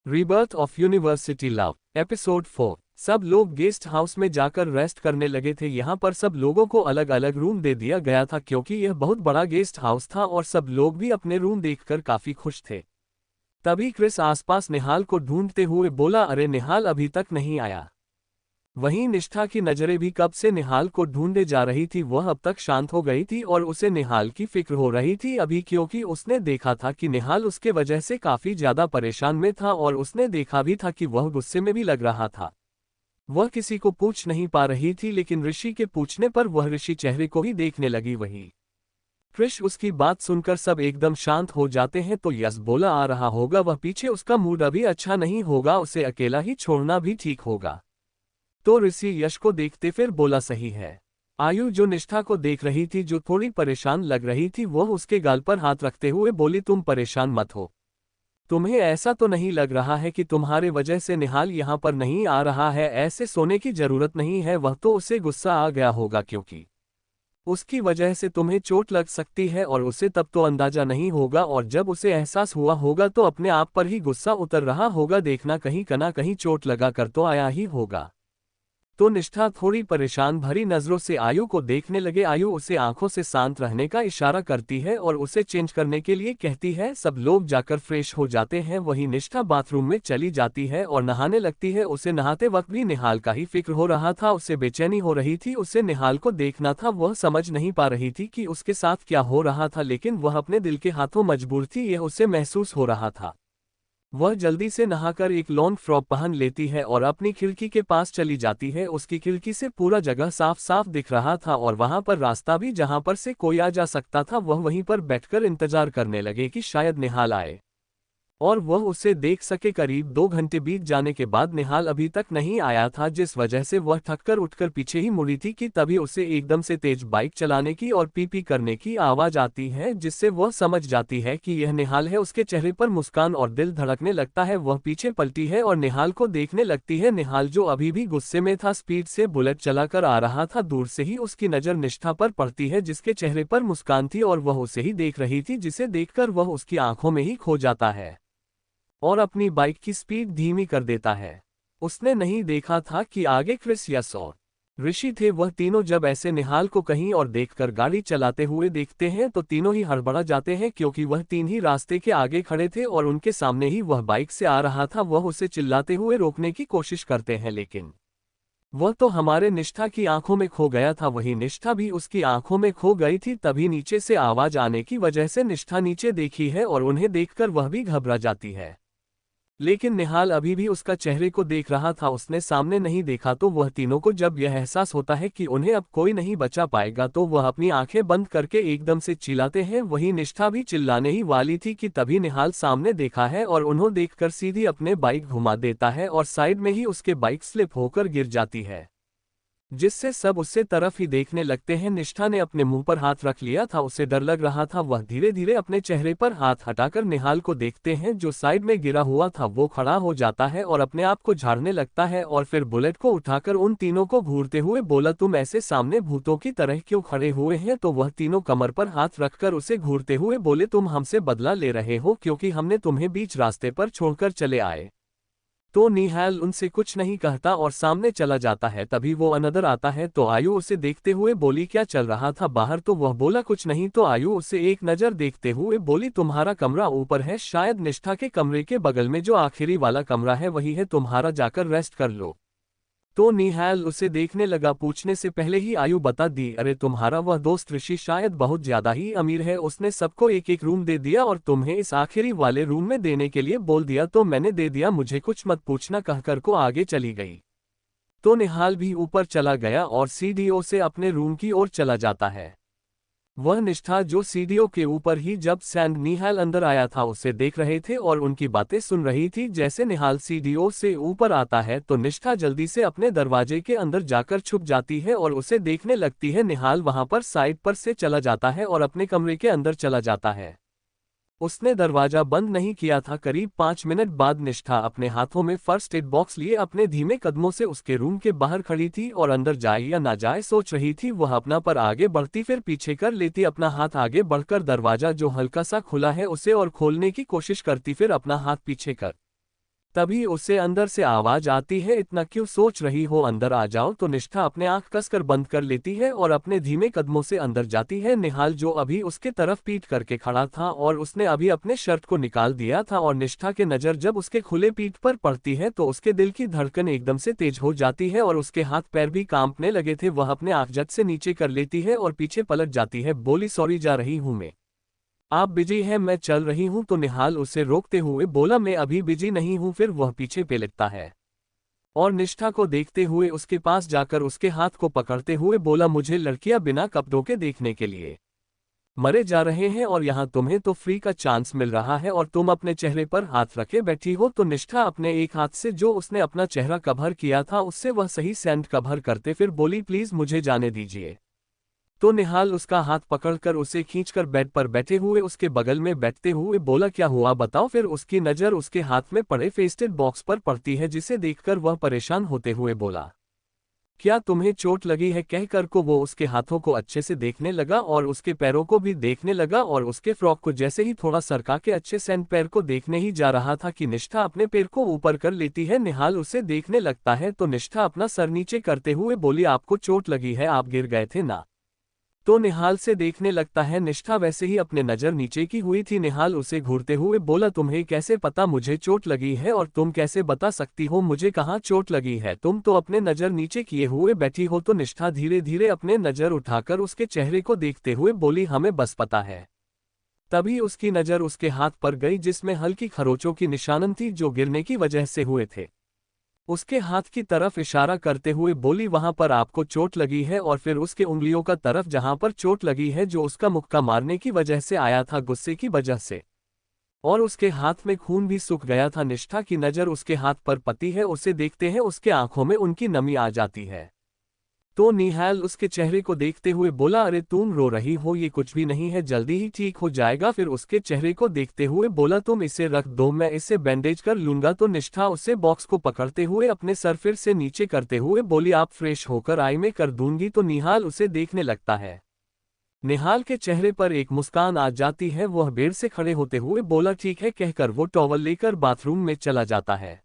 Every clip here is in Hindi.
Rebirth of university love episode 4। सब लोग गेस्ट हाउस में जाकर रेस्ट करने लगे थे। यहाँ पर सब लोगों को अलग अलग रूम दे दिया गया था क्योंकि यह बहुत बड़ा गेस्ट हाउस था और सब लोग भी अपने रूम देखकर काफी खुश थे। तभी क्रिस आसपास निहाल को ढूंढते हुए बोला, अरे निहाल अभी तक नहीं आया। वहीं निष्ठा की नजरें भी कब से निहाल को ढूंढे जा रही थी। वह अब तक शांत हो गई थी और उसे निहाल की फिक्र हो रही थी अभी, क्योंकि उसने देखा था कि निहाल उसके वजह से काफी ज्यादा परेशान में था और उसने देखा भी था कि वह गुस्से में भी लग रहा था। वह किसी को पूछ नहीं पा रही थी, लेकिन ऋषि के पूछने पर वह ऋषि चेहरे को ही देखने लगी। वही क्रिश उसकी बात सुनकर सब एकदम शांत हो जाते हैं। तो यस बोला आ रहा होगा, वह पीछे, उसका मूड अभी अच्छा नहीं होगा, उसे अकेला ही छोड़ना भी ठीक होगा। तो ऋषि यश को देखते फिर बोला, सही है। आयु जो निष्ठा को देख रही थी, जो थोड़ी परेशान लग रही थी, वह उसके गाल पर हाथ रखते हुए बोली, तुम परेशान मत हो। तुम्हें ऐसा तो नहीं लग रहा है कि तुम्हारे वजह से निहाल यहाँ पर नहीं आ रहा है? ऐसे सोने की जरूरत नहीं है, वह तो उसे गुस्सा आ गया होगा क्योंकि उसकी वजह से तुम्हें चोट लग सकती है और उसे तब तो अंदाजा नहीं होगा, और जब उसे एहसास हुआ होगा तो अपने आप पर ही गुस्सा उतर रहा होगा। देखना कहीं ना कहीं चोट लगा कर तो आया ही होगा। तो निष्ठा थोड़ी परेशान भरी नजरों से आयु को देखने लगे। आयु उसे आंखों से शांत रहने का इशारा करती है और उसे चेंज करने के लिए कहती है। सब लोग जाकर फ्रेश हो जाते हैं। वहीं निष्ठा बाथरूम में चली जाती है और नहाने लगती है। उसे नहाते वक्त भी निहाल का ही फिक्र हो रहा था, उसे बेचैनी हो रही थी, उसे निहाल को देखना था। वह समझ नहीं पा रही थी कि उसके साथ क्या हो रहा था, लेकिन वह अपने दिल के हाथों मजबूर थी, यह उसे महसूस हो रहा था। वह जल्दी से नहाकर एक लॉन्ग फ्रॉक पहन लेती है और अपनी खिड़की के पास चली जाती है। उसकी खिड़की से पूरा जगह साफ साफ दिख रहा था और वहां पर रास्ता भी जहां पर से कोई आ जा सकता था। वह वहीं पर बैठकर इंतजार करने लगे कि शायद निहाल आए और वह उसे देख सके। करीब 2 घंटे बीत जाने के बाद निहाल अभी तक नहीं आया था, जिस वजह से वह थककर उठकर पीछे ही मुड़ी थी कि तभी उसे एकदम से तेज बाइक चलाने की और पी पी करने की आवाज आती है, जिससे वह समझ जाती है कि यह निहाल है। उसके चेहरे पर मुस्कान और दिल धड़कने लगता है। वह पीछे पलटी है और निहाल को देखने लगती है। निहाल जो अभी भी गुस्से में था, स्पीड से बुलेट चलाकर आ रहा था। दूर से ही उसकी नजर निष्ठा पर पड़ती है, जिसके चेहरे पर मुस्कान थी और वह उसे ही देख रही थी, जिसे देखकर वह उसकी आंखों में ही खो जाता है और अपनी बाइक की स्पीड धीमी कर देता है। उसने नहीं देखा था कि आगे क्रिस, यश और ऋषि थे। वह तीनों जब ऐसे निहाल को कहीं और देखकर गाड़ी चलाते हुए देखते हैं तो तीनों ही हड़बड़ा जाते हैं, क्योंकि वह तीन ही रास्ते के आगे खड़े थे और उनके सामने ही वह बाइक से आ रहा था। वह उसे चिल्लाते हुए रोकने की कोशिश करते हैं, लेकिन वह तो हमारे निष्ठा की आंखों में खो गया था। वही निष्ठा भी उसकी आंखों में खो गई थी। तभी नीचे से आवाज आने की वजह से निष्ठा नीचे देखी है और उन्हें देखकर वह भी घबरा जाती है, लेकिन निहाल अभी भी उसका चेहरे को देख रहा था, उसने सामने नहीं देखा। तो वह तीनों को जब यह एहसास होता है कि उन्हें अब कोई नहीं बचा पाएगा तो वह अपनी आंखें बंद करके एकदम से चिल्लाते हैं। वही निष्ठा भी चिल्लाने ही वाली थी कि तभी निहाल सामने देखा है और उन्हें देखकर सीधी अपने बाइक घुमा देता है और साइड में ही उसके बाइक स्लिप होकर गिर जाती है, जिससे सब उससे तरफ ही देखने लगते हैं। निष्ठा ने अपने मुंह पर हाथ रख लिया था, उसे डर लग रहा था। वह धीरे धीरे अपने चेहरे पर हाथ हटाकर निहाल को देखते हैं, जो साइड में गिरा हुआ था। वो खड़ा हो जाता है और अपने आप को झाड़ने लगता है और फिर बुलेट को उठाकर उन तीनों को घूरते हुए बोला, तुम ऐसे सामने भूतों की तरह क्यों खड़े हुए हैं? तो वह तीनों कमर पर हाथ रखकर उसे घूरते हुए बोले, तुम हमसे बदला ले रहे हो क्योंकि हमने तुम्हें बीच रास्ते पर छोड़कर चले आए। तो निहाल उनसे कुछ नहीं कहता और सामने चला जाता है। तभी वो अंदर आता है तो आयु उसे देखते हुए बोली, क्या चल रहा था बाहर? तो वह बोला, कुछ नहीं। तो आयु उसे एक नज़र देखते हुए बोली, तुम्हारा कमरा ऊपर है, शायद निष्ठा के कमरे के बगल में जो आखिरी वाला कमरा है वही है तुम्हारा, जाकर रेस्ट कर लो। तो निहाल उसे देखने लगा। पूछने से पहले ही आयु बता दी, अरे तुम्हारा वह दोस्त ऋषि शायद बहुत ज्यादा ही अमीर है, उसने सबको एक एक रूम दे दिया और तुम्हें इस आखिरी वाले रूम में देने के लिए बोल दिया, तो मैंने दे दिया, मुझे कुछ मत पूछना कहकर को आगे चली गई। तो निहाल भी ऊपर चला गया और सीढ़ियों से अपने रूम की ओर चला जाता है। वह निष्ठा जो सीढ़ियों के ऊपर ही जब सैंड निहाल अंदर आया था उसे देख रहे थे और उनकी बातें सुन रही थी। जैसे निहाल सीढ़ियों से ऊपर आता है तो निष्ठा जल्दी से अपने दरवाजे के अंदर जाकर छुप जाती है और उसे देखने लगती है। निहाल वहां पर साइड पर से चला जाता है और अपने कमरे के अंदर चला जाता है। उसने दरवाजा बंद नहीं किया था। करीब 5 मिनट बाद निष्ठा अपने हाथों में फर्स्ट एड बॉक्स लिए अपने धीमे कदमों से उसके रूम के बाहर खड़ी थी और अंदर जाए या ना जाए सोच रही थी। वह अपना पर आगे बढ़ती फिर पीछे कर लेती, अपना हाथ आगे बढ़कर दरवाजा जो हल्का सा खुला है उसे और खोलने की कोशिश करती, फिर अपना हाथ पीछे कर तभी उसे अंदर से आवाज आती है, इतना क्यों सोच रही हो, अंदर आ जाओ। तो निष्ठा अपने आंख कसकर बंद कर लेती है और अपने धीमे कदमों से अंदर जाती है। निहाल जो अभी उसके तरफ पीठ करके खड़ा था और उसने अभी अपने शर्ट को निकाल दिया था, और निष्ठा के नजर जब उसके खुले पीठ पर पड़ती है तो उसके दिल की धड़कन एकदम से तेज हो जाती है और उसके हाथ पैर भी कांपने लगे थे। वह अपने आंख झट से नीचे कर लेती है और पीछे पलट जाती है, बोली सॉरी, जा रही हूं मैं। आप बिजी हैं, मैं चल रही हूं। तो निहाल उसे रोकते हुए बोला, मैं अभी बिजी नहीं हूं। फिर वह पीछे पलटता है और निष्ठा को देखते हुए उसके पास जाकर उसके हाथ को पकड़ते हुए बोला, मुझे लड़कियां बिना कपड़ों के देखने के लिए मरे जा रहे हैं और यहाँ तुम्हें तो फ्री का चांस मिल रहा है और तुम अपने चेहरे पर हाथ रखे बैठी हो। तो निष्ठा अपने एक हाथ से जो उसने अपना चेहरा कवर किया था उससे वह सही सैंड कवर करते फिर बोली, प्लीज मुझे जाने दीजिए। तो निहाल उसका हाथ पकड़कर उसे खींचकर बेड पर बैठे हुए उसके बगल में बैठते हुए बोला, क्या हुआ बताओ। फिर उसकी नज़र उसके हाथ में पड़े फेस्टेड बॉक्स पर पड़ती है, जिसे देखकर वह परेशान होते हुए बोला, क्या तुम्हें चोट लगी है। कहकर को वो उसके हाथों को अच्छे से देखने लगा और उसके पैरों को भी देखने लगा और उसके फ्रॉक को जैसे ही थोड़ा सरका के अच्छे सैंड पैर को देखने ही जा रहा था कि निष्ठा अपने पैर को ऊपर कर लेती है। निहाल उसे देखने लगता है तो निष्ठा अपना सर नीचे करते हुए बोली, आपको चोट लगी है, आप गिर गए थे ना। तो निहाल से देखने लगता है। निष्ठा वैसे ही अपने नजर नीचे की हुई थी। निहाल उसे घूरते हुए बोला, तुम्हें कैसे पता मुझे चोट लगी है और तुम कैसे बता सकती हो मुझे कहाँ चोट लगी है, तुम तो अपने नजर नीचे किए हुए बैठी हो। तो निष्ठा धीरे धीरे अपने नजर उठाकर उसके चेहरे को देखते हुए बोली, हमें बस पता है। तभी उसकी नजर उसके हाथ पर गई जिसमें हल्की खरोचों की निशानन थी जो गिरने की वजह से हुए थे। उसके हाथ की तरफ इशारा करते हुए बोली, वहां पर आपको चोट लगी है। और फिर उसके उंगलियों का तरफ जहां पर चोट लगी है जो उसका मुक्का मारने की वजह से आया था, गुस्से की वजह से, और उसके हाथ में खून भी सूख गया था। निष्ठा की नज़र उसके हाथ पर पती है, उसे देखते हैं उसके आंखों में उनकी नमी आ जाती है। तो निहाल उसके चेहरे को देखते हुए बोला, अरे तुम रो रही हो, ये कुछ भी नहीं है, जल्दी ही ठीक हो जाएगा। फिर उसके चेहरे को देखते हुए बोला, तुम इसे रख दो, मैं इसे बैंडेज कर लूंगा। तो निष्ठा उसे बॉक्स को पकड़ते हुए अपने सर फिर से नीचे करते हुए बोली, आप फ्रेश होकर आई, मैं कर दूंगी। तो निहाल उसे देखने लगता है। निहाल के चेहरे पर एक मुस्कान आ जाती है। वह बेड से खड़े होते हुए बोला, ठीक है, कहकर वो टॉवल लेकर बाथरूम में चला जाता है।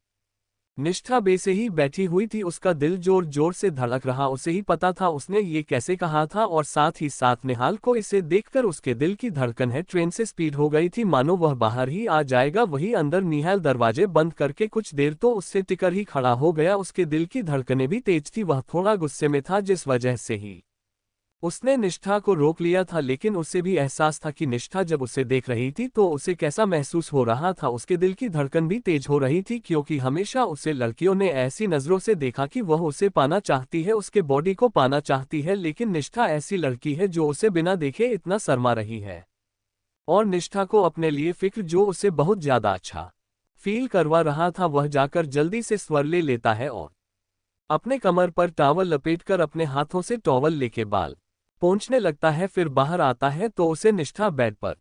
निष्ठा बेसे ही बैठी हुई थी, उसका दिल जोर जोर से धड़क रहा। उसे ही पता था उसने ये कैसे कहा था, और साथ ही साथ निहाल को इसे देखकर उसके दिल की धड़कन है ट्रेन से स्पीड हो गई थी, मानो वह बाहर ही आ जाएगा। वही अंदर निहाल दरवाजे बंद करके कुछ देर तो उससे टिकर ही खड़ा हो गया। उसके दिल की धड़कनें भी तेज थी, वह थोड़ा गुस्से में था जिस वजह से ही उसने निष्ठा को रोक लिया था। लेकिन उसे भी एहसास था कि निष्ठा जब उसे देख रही थी तो उसे कैसा महसूस हो रहा था। उसके दिल की धड़कन भी तेज हो रही थी, क्योंकि हमेशा उसे लड़कियों ने ऐसी नज़रों से देखा कि वह उसे पाना चाहती है, उसके बॉडी को पाना चाहती है। लेकिन निष्ठा ऐसी लड़की है जो उसे बिना देखे इतना शर्मा रही है, और निष्ठा को अपने लिए फिक्र जो उसे बहुत ज्यादा अच्छा फील करवा रहा था। वह जाकर जल्दी से स्वर ले लेता है और अपने कमर पर टॉवल लपेटकर अपने हाथों से टॉवल लेके बाल पोंछने लगता है। फिर बाहर आता है तो उसे निष्ठा बेड पर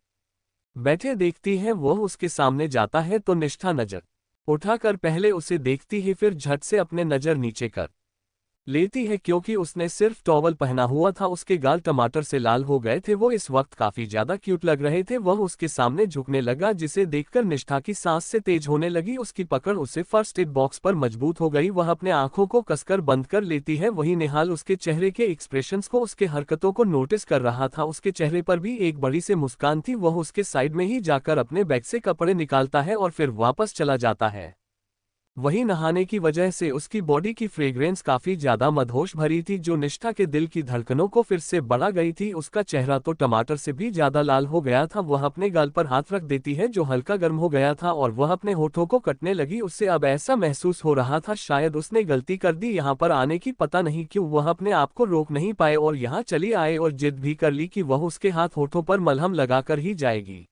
बैठे देखती है। वह उसके सामने जाता है तो निष्ठा नजर उठाकर पहले उसे देखती है, फिर झट से अपने नजर नीचे कर लेती है, क्योंकि उसने सिर्फ टॉवल पहना हुआ था। उसके गाल टमाटर से लाल हो गए थे, वो इस वक्त काफी ज्यादा क्यूट लग रहे थे। वह उसके सामने झुकने लगा, जिसे देखकर निष्ठा की सांस से तेज होने लगी। उसकी पकड़ उसे फर्स्ट एड बॉक्स पर मजबूत हो गई। वह अपने आंखों को कसकर बंद कर लेती है। वही निहाल उसके चेहरे के एक्सप्रेशंस को, उसके हरकतों को नोटिस कर रहा था। उसके चेहरे पर भी एक बड़ी से मुस्कान थी। वह उसके साइड में ही जाकर अपने बैग से कपड़े निकालता है और फिर वापस चला जाता है। वही नहाने की वजह से उसकी बॉडी की फ्रेग्रेंस काफी ज्यादा मदहोश भरी थी, जो निष्ठा के दिल की धड़कनों को फिर से बढ़ा गई थी। उसका चेहरा तो टमाटर से भी ज्यादा लाल हो गया था। वह अपने गाल पर हाथ रख देती है जो हल्का गर्म हो गया था, और वह अपने होठों को कटने लगी। उससे अब ऐसा महसूस हो रहा था शायद उसने गलती कर दी यहाँ पर आने की। पता नहीं क्यों वह अपने आप को रोक नहीं पाए और यहाँ चली आए और जिद भी कर ली कि वह उसके हाथ होठों पर मलहम लगाकर ही जाएगी।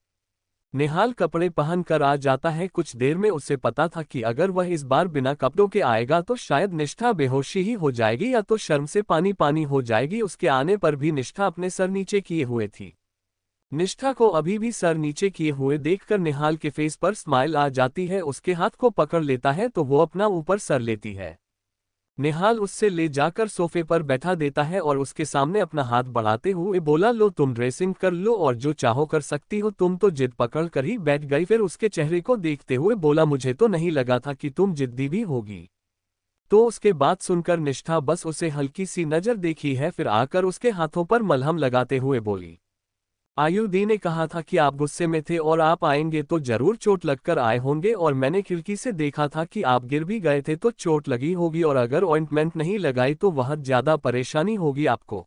निहाल कपड़े पहन कर आ जाता है। कुछ देर में उसे पता था कि अगर वह इस बार बिना कपड़ों के आएगा तो शायद निष्ठा बेहोशी ही हो जाएगी या तो शर्म से पानी पानी हो जाएगी। उसके आने पर भी निष्ठा अपने सर नीचे किए हुए थी। निष्ठा को अभी भी सर नीचे किए हुए देखकर निहाल के फेस पर स्माइल आ जाती है। उसके हाथ को पकड़ लेता है तो वो अपना ऊपर सर लेती है। निहाल उससे ले जाकर सोफे पर बैठा देता है और उसके सामने अपना हाथ बढ़ाते हुए बोला, लो तुम ड्रेसिंग कर लो और जो चाहो कर सकती हो, तुम तो जिद पकड़ कर ही बैठ गई। फिर उसके चेहरे को देखते हुए बोला, मुझे तो नहीं लगा था कि तुम जिद्दी भी होगी। तो उसके बात सुनकर निष्ठा बस उसे हल्की सी नजर देखी है, फिर आकर उसके हाथों पर मलहम लगाते हुए बोली, आयुदी ने कहा था कि आप गुस्से में थे और आप आएंगे तो जरूर चोट लगकर आए होंगे, और मैंने खिड़की से देखा था कि आप गिर भी गए थे तो चोट लगी होगी, और अगर ऑइंटमेंट नहीं लगाई तो बहुत ज्यादा परेशानी होगी आपको।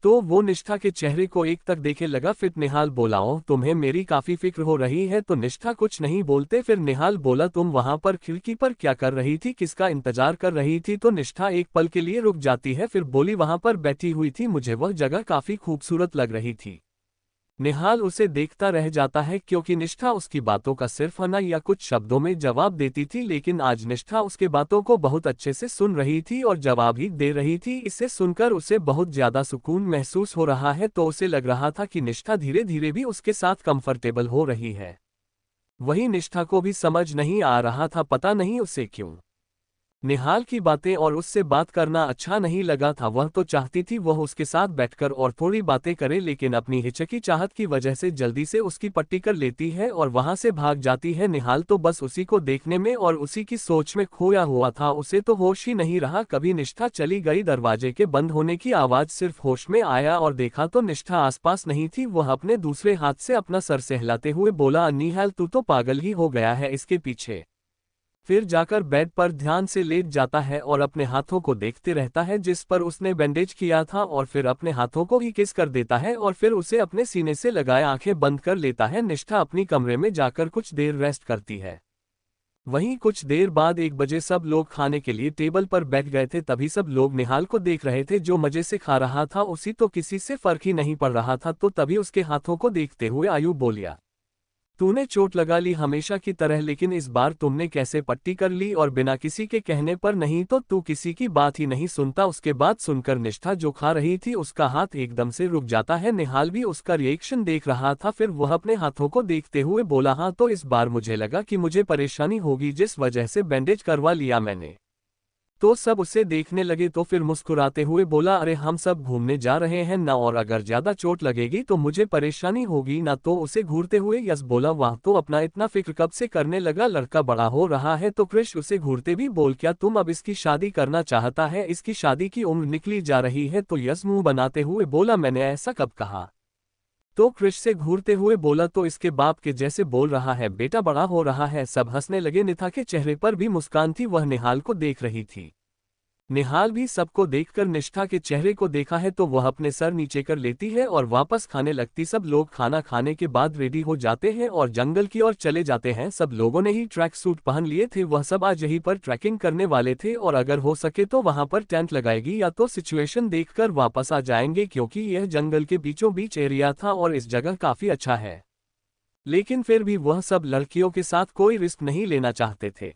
तो वो निष्ठा के चेहरे को एक तक देखे लगा। फिर निहाल बोला, ओह तुम्हें मेरी काफी फिक्र हो रही है। तो निष्ठा कुछ नहीं बोलते। फिर निहाल बोला, तुम वहां पर खिड़की पर क्या कर रही थी, किसका इंतजार कर रही थी। तो निष्ठा एक पल के लिए रुक जाती है, फिर बोली, वहां पर बैठी हुई थी, मुझे वह जगह काफी खूबसूरत लग रही थी। निहाल उसे देखता रह जाता है क्योंकि निष्ठा उसकी बातों का सिर्फ हाँ या कुछ शब्दों में जवाब देती थी, लेकिन आज निष्ठा उसके बातों को बहुत अच्छे से सुन रही थी और जवाब ही दे रही थी। इसे सुनकर उसे बहुत ज्यादा सुकून महसूस हो रहा है। तो उसे लग रहा था कि निष्ठा धीरे धीरे भी उसके साथ कंफर्टेबल हो रही है। वहीं निष्ठा को भी समझ नहीं आ रहा था, पता नहीं उसे क्यों निहाल की बातें और उससे बात करना अच्छा नहीं लगा था। वह तो चाहती थी वह उसके साथ बैठकर और थोड़ी बातें करे, लेकिन अपनी हिचकी चाहत की वजह से जल्दी से उसकी पट्टी कर लेती है और वहां से भाग जाती है। निहाल तो बस उसी को देखने में और उसी की सोच में खोया हुआ था, उसे तो होश ही नहीं रहा। कभी निष्ठा चली गई, दरवाजे के बंद होने की आवाज सिर्फ होश में आया और देखा तो निष्ठा आसपास नहीं थी। वह अपने दूसरे हाथ से अपना सर सहलाते हुए बोला, निहाल तू तो पागल ही हो गया है इसके पीछे। फिर जाकर बेड पर ध्यान से लेट जाता है और अपने हाथों को देखते रहता है जिस पर उसने बैंडेज किया था, और फिर अपने हाथों को ही किस कर देता है और फिर उसे अपने सीने से लगाए आंखें बंद कर लेता है। निष्ठा अपनी कमरे में जाकर कुछ देर रेस्ट करती है। वहीं कुछ देर बाद 1 बजे सब लोग खाने के लिए टेबल पर बैठ गए थे। तभी सब लोग निहाल को देख रहे थे जो मजे से खा रहा था, उसी तो किसी से फर्क ही नहीं पड़ रहा था। तो तभी उसके हाथों को देखते हुए आयु बोलिया, तूने चोट लगा ली हमेशा की तरह, लेकिन इस बार तुमने कैसे पट्टी कर ली और बिना किसी के कहने पर। नहीं तो तू किसी की बात ही नहीं सुनता। उसके बाद सुनकर निष्ठा जो खा रही थी उसका हाथ एकदम से रुक जाता है। निहाल भी उसका रिएक्शन देख रहा था, फिर वह अपने हाथों को देखते हुए बोला, हाँ तो इस बार मुझे लगा कि मुझे परेशानी होगी जिस वजह से बैंडेज करवा लिया मैंने। तो सब उसे देखने लगे तो फिर मुस्कुराते हुए बोला, अरे हम सब घूमने जा रहे हैं ना, और अगर ज्यादा चोट लगेगी तो मुझे परेशानी होगी ना। तो उसे घूरते हुए यस बोला, वाह तो अपना इतना फिक्र कब से करने लगा, लड़का बड़ा हो रहा है। तो क्रिश उसे घूरते भी बोल, क्या तुम अब इसकी शादी करना चाहता है, इसकी शादी की उम्र निकली जा रही है। तो यस मुंह बनाते हुए बोला, मैंने ऐसा कब कहा। तो क्रिश से घूरते हुए बोला, तो इसके बाप के जैसे बोल रहा है, बेटा बड़ा हो रहा है। सब हंसने लगे। निथा के चेहरे पर भी मुस्कान थी, वह निहाल को देख रही थी। निहाल भी सबको देखकर निष्ठा के चेहरे को देखा है तो वह अपने सर नीचे कर लेती है और वापस खाने लगती। सब लोग खाना खाने के बाद रेडी हो जाते हैं और जंगल की ओर चले जाते हैं। सब लोगों ने ही ट्रैक सूट पहन लिए थे, वह सब आज यहीं पर ट्रैकिंग करने वाले थे और अगर हो सके तो वहां पर टेंट लगाएगी या तो सिचुएशन देखकर वापस आ जाएंगे, क्योंकि यह जंगल के बीचों बीच एरिया था और इस जगह काफी अच्छा है। लेकिन फिर भी वह सब लड़कियों के साथ कोई रिस्क नहीं लेना चाहते थे।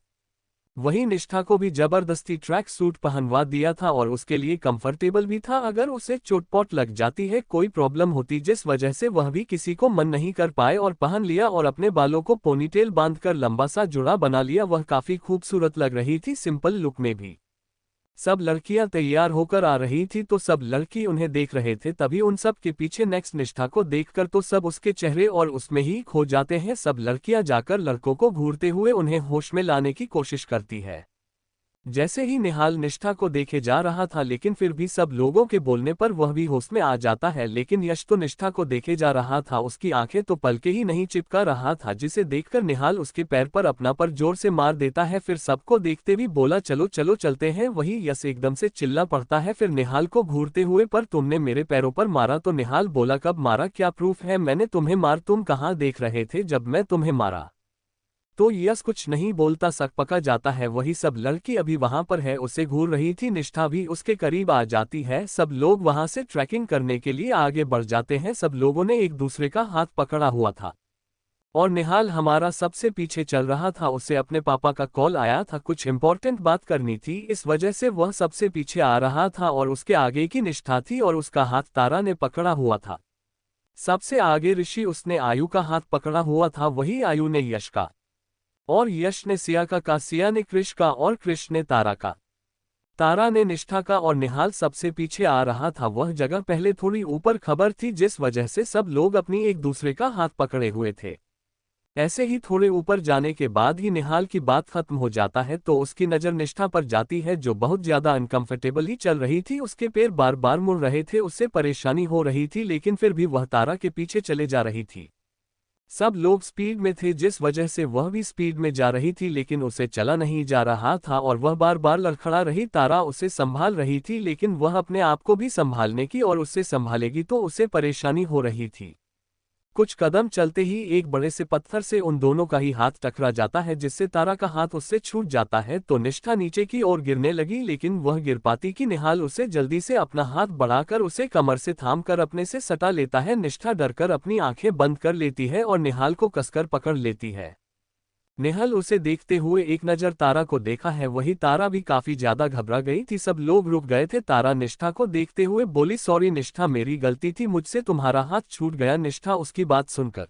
वहीं निष्ठा को भी जबरदस्ती ट्रैक सूट पहनवा दिया था और उसके लिए कंफर्टेबल भी था। अगर उसे चोटपॉट लग जाती है, कोई प्रॉब्लम होती जिस वजह से वह भी किसी को मन नहीं कर पाए, और पहन लिया और अपने बालों को पोनीटेल बांधकर लंबा सा जुड़ा बना लिया। वह काफी खूबसूरत लग रही थी सिंपल लुक में भी। सब लड़कियां तैयार होकर आ रही थी तो सब लड़की उन्हें देख रहे थे। तभी उन सब के पीछे नेक्स्ट निष्ठा को देखकर तो सब उसके चेहरे और उसमें ही खो जाते हैं। सब लड़कियां जाकर लड़कों को घूरते हुए उन्हें होश में लाने की कोशिश करती है। जैसे ही निहाल निष्ठा को देखे जा रहा था, लेकिन फिर भी सब लोगों के बोलने पर वह भी होश में आ जाता है। लेकिन यश तो निष्ठा को देखे जा रहा था, उसकी आंखें तो पलके ही नहीं चिपका रहा था, जिसे देखकर निहाल उसके पैर पर अपना पर जोर से मार देता है। फिर सबको देखते भी बोला, चलो चलो चलते हैं। वही यश एकदम से चिल्ला पड़ता है फिर निहाल को घूरते हुए, पर तुमने मेरे पैरों पर मारा। तो निहाल बोला, कब मारा, क्या प्रूफ है मैंने तुम्हें मार, तुम कहाँ देख रहे थे जब मैं तुम्हें मारा। तो यस कुछ नहीं बोलता, सकपका जाता है। वही सब लड़की अभी वहां पर है, उसे घूर रही थी। निष्ठा भी उसके करीब आ जाती है। सब लोग वहां से ट्रैकिंग करने के लिए आगे बढ़ जाते हैं। सब लोगों ने एक दूसरे का हाथ पकड़ा हुआ था और निहाल हमारा सबसे पीछे चल रहा था। उसे अपने पापा का कॉल आया था, कुछ इंपॉर्टेंट बात करनी थी, इस वजह से वह सबसे पीछे आ रहा था और उसके आगे की निष्ठा थी और उसका हाथ तारा ने पकड़ा हुआ था। सबसे आगे ऋषि, उसने आयु का हाथ पकड़ा हुआ था। वही आयु ने यश का और यश ने सिया का सिया ने कृष का और कृष ने तारा का। तारा ने निष्ठा का और निहाल सबसे पीछे आ रहा था। वह जगह पहले थोड़ी ऊपर खबर थी जिस वजह से सब लोग अपनी एक दूसरे का हाथ पकड़े हुए थे। ऐसे ही थोड़े ऊपर जाने के बाद ही निहाल की बात खत्म हो जाता है तो उसकी नज़र निष्ठा पर जाती है जो बहुत ज्यादा अनकंफर्टेबल ही चल रही थी। उसके पैर बार बार मुड़ रहे थे, उससे परेशानी हो रही थी, लेकिन फिर भी वह तारा के पीछे चले जा रही थी। सब लोग स्पीड में थे जिस वजह से वह भी स्पीड में जा रही थी, लेकिन उसे चला नहीं जा रहा था और वह बार बार लड़खड़ा रही। तारा उसे संभाल रही थी, लेकिन वह अपने आप को भी संभालने की और उससे संभालेगी तो उसे परेशानी हो रही थी। कुछ कदम चलते ही एक बड़े से पत्थर से उन दोनों का ही हाथ टकरा जाता है जिससे तारा का हाथ उससे छूट जाता है तो निष्ठा नीचे की ओर गिरने लगी, लेकिन वह गिर पाती कि निहाल उसे जल्दी से अपना हाथ बढ़ाकर उसे कमर से थामकर अपने से सटा लेता है। निष्ठा डरकर अपनी आंखें बंद कर लेती है और निहाल को कसकर पकड़ लेती है। निहाल उसे देखते हुए एक नज़र तारा को देखा है, वही तारा भी काफी ज्यादा घबरा गई थी। सब लोग रुक गए थे। तारा निष्ठा को देखते हुए बोली, सॉरी निष्ठा, मेरी गलती थी, मुझसे तुम्हारा हाथ छूट गया। निष्ठा उसकी बात सुनकर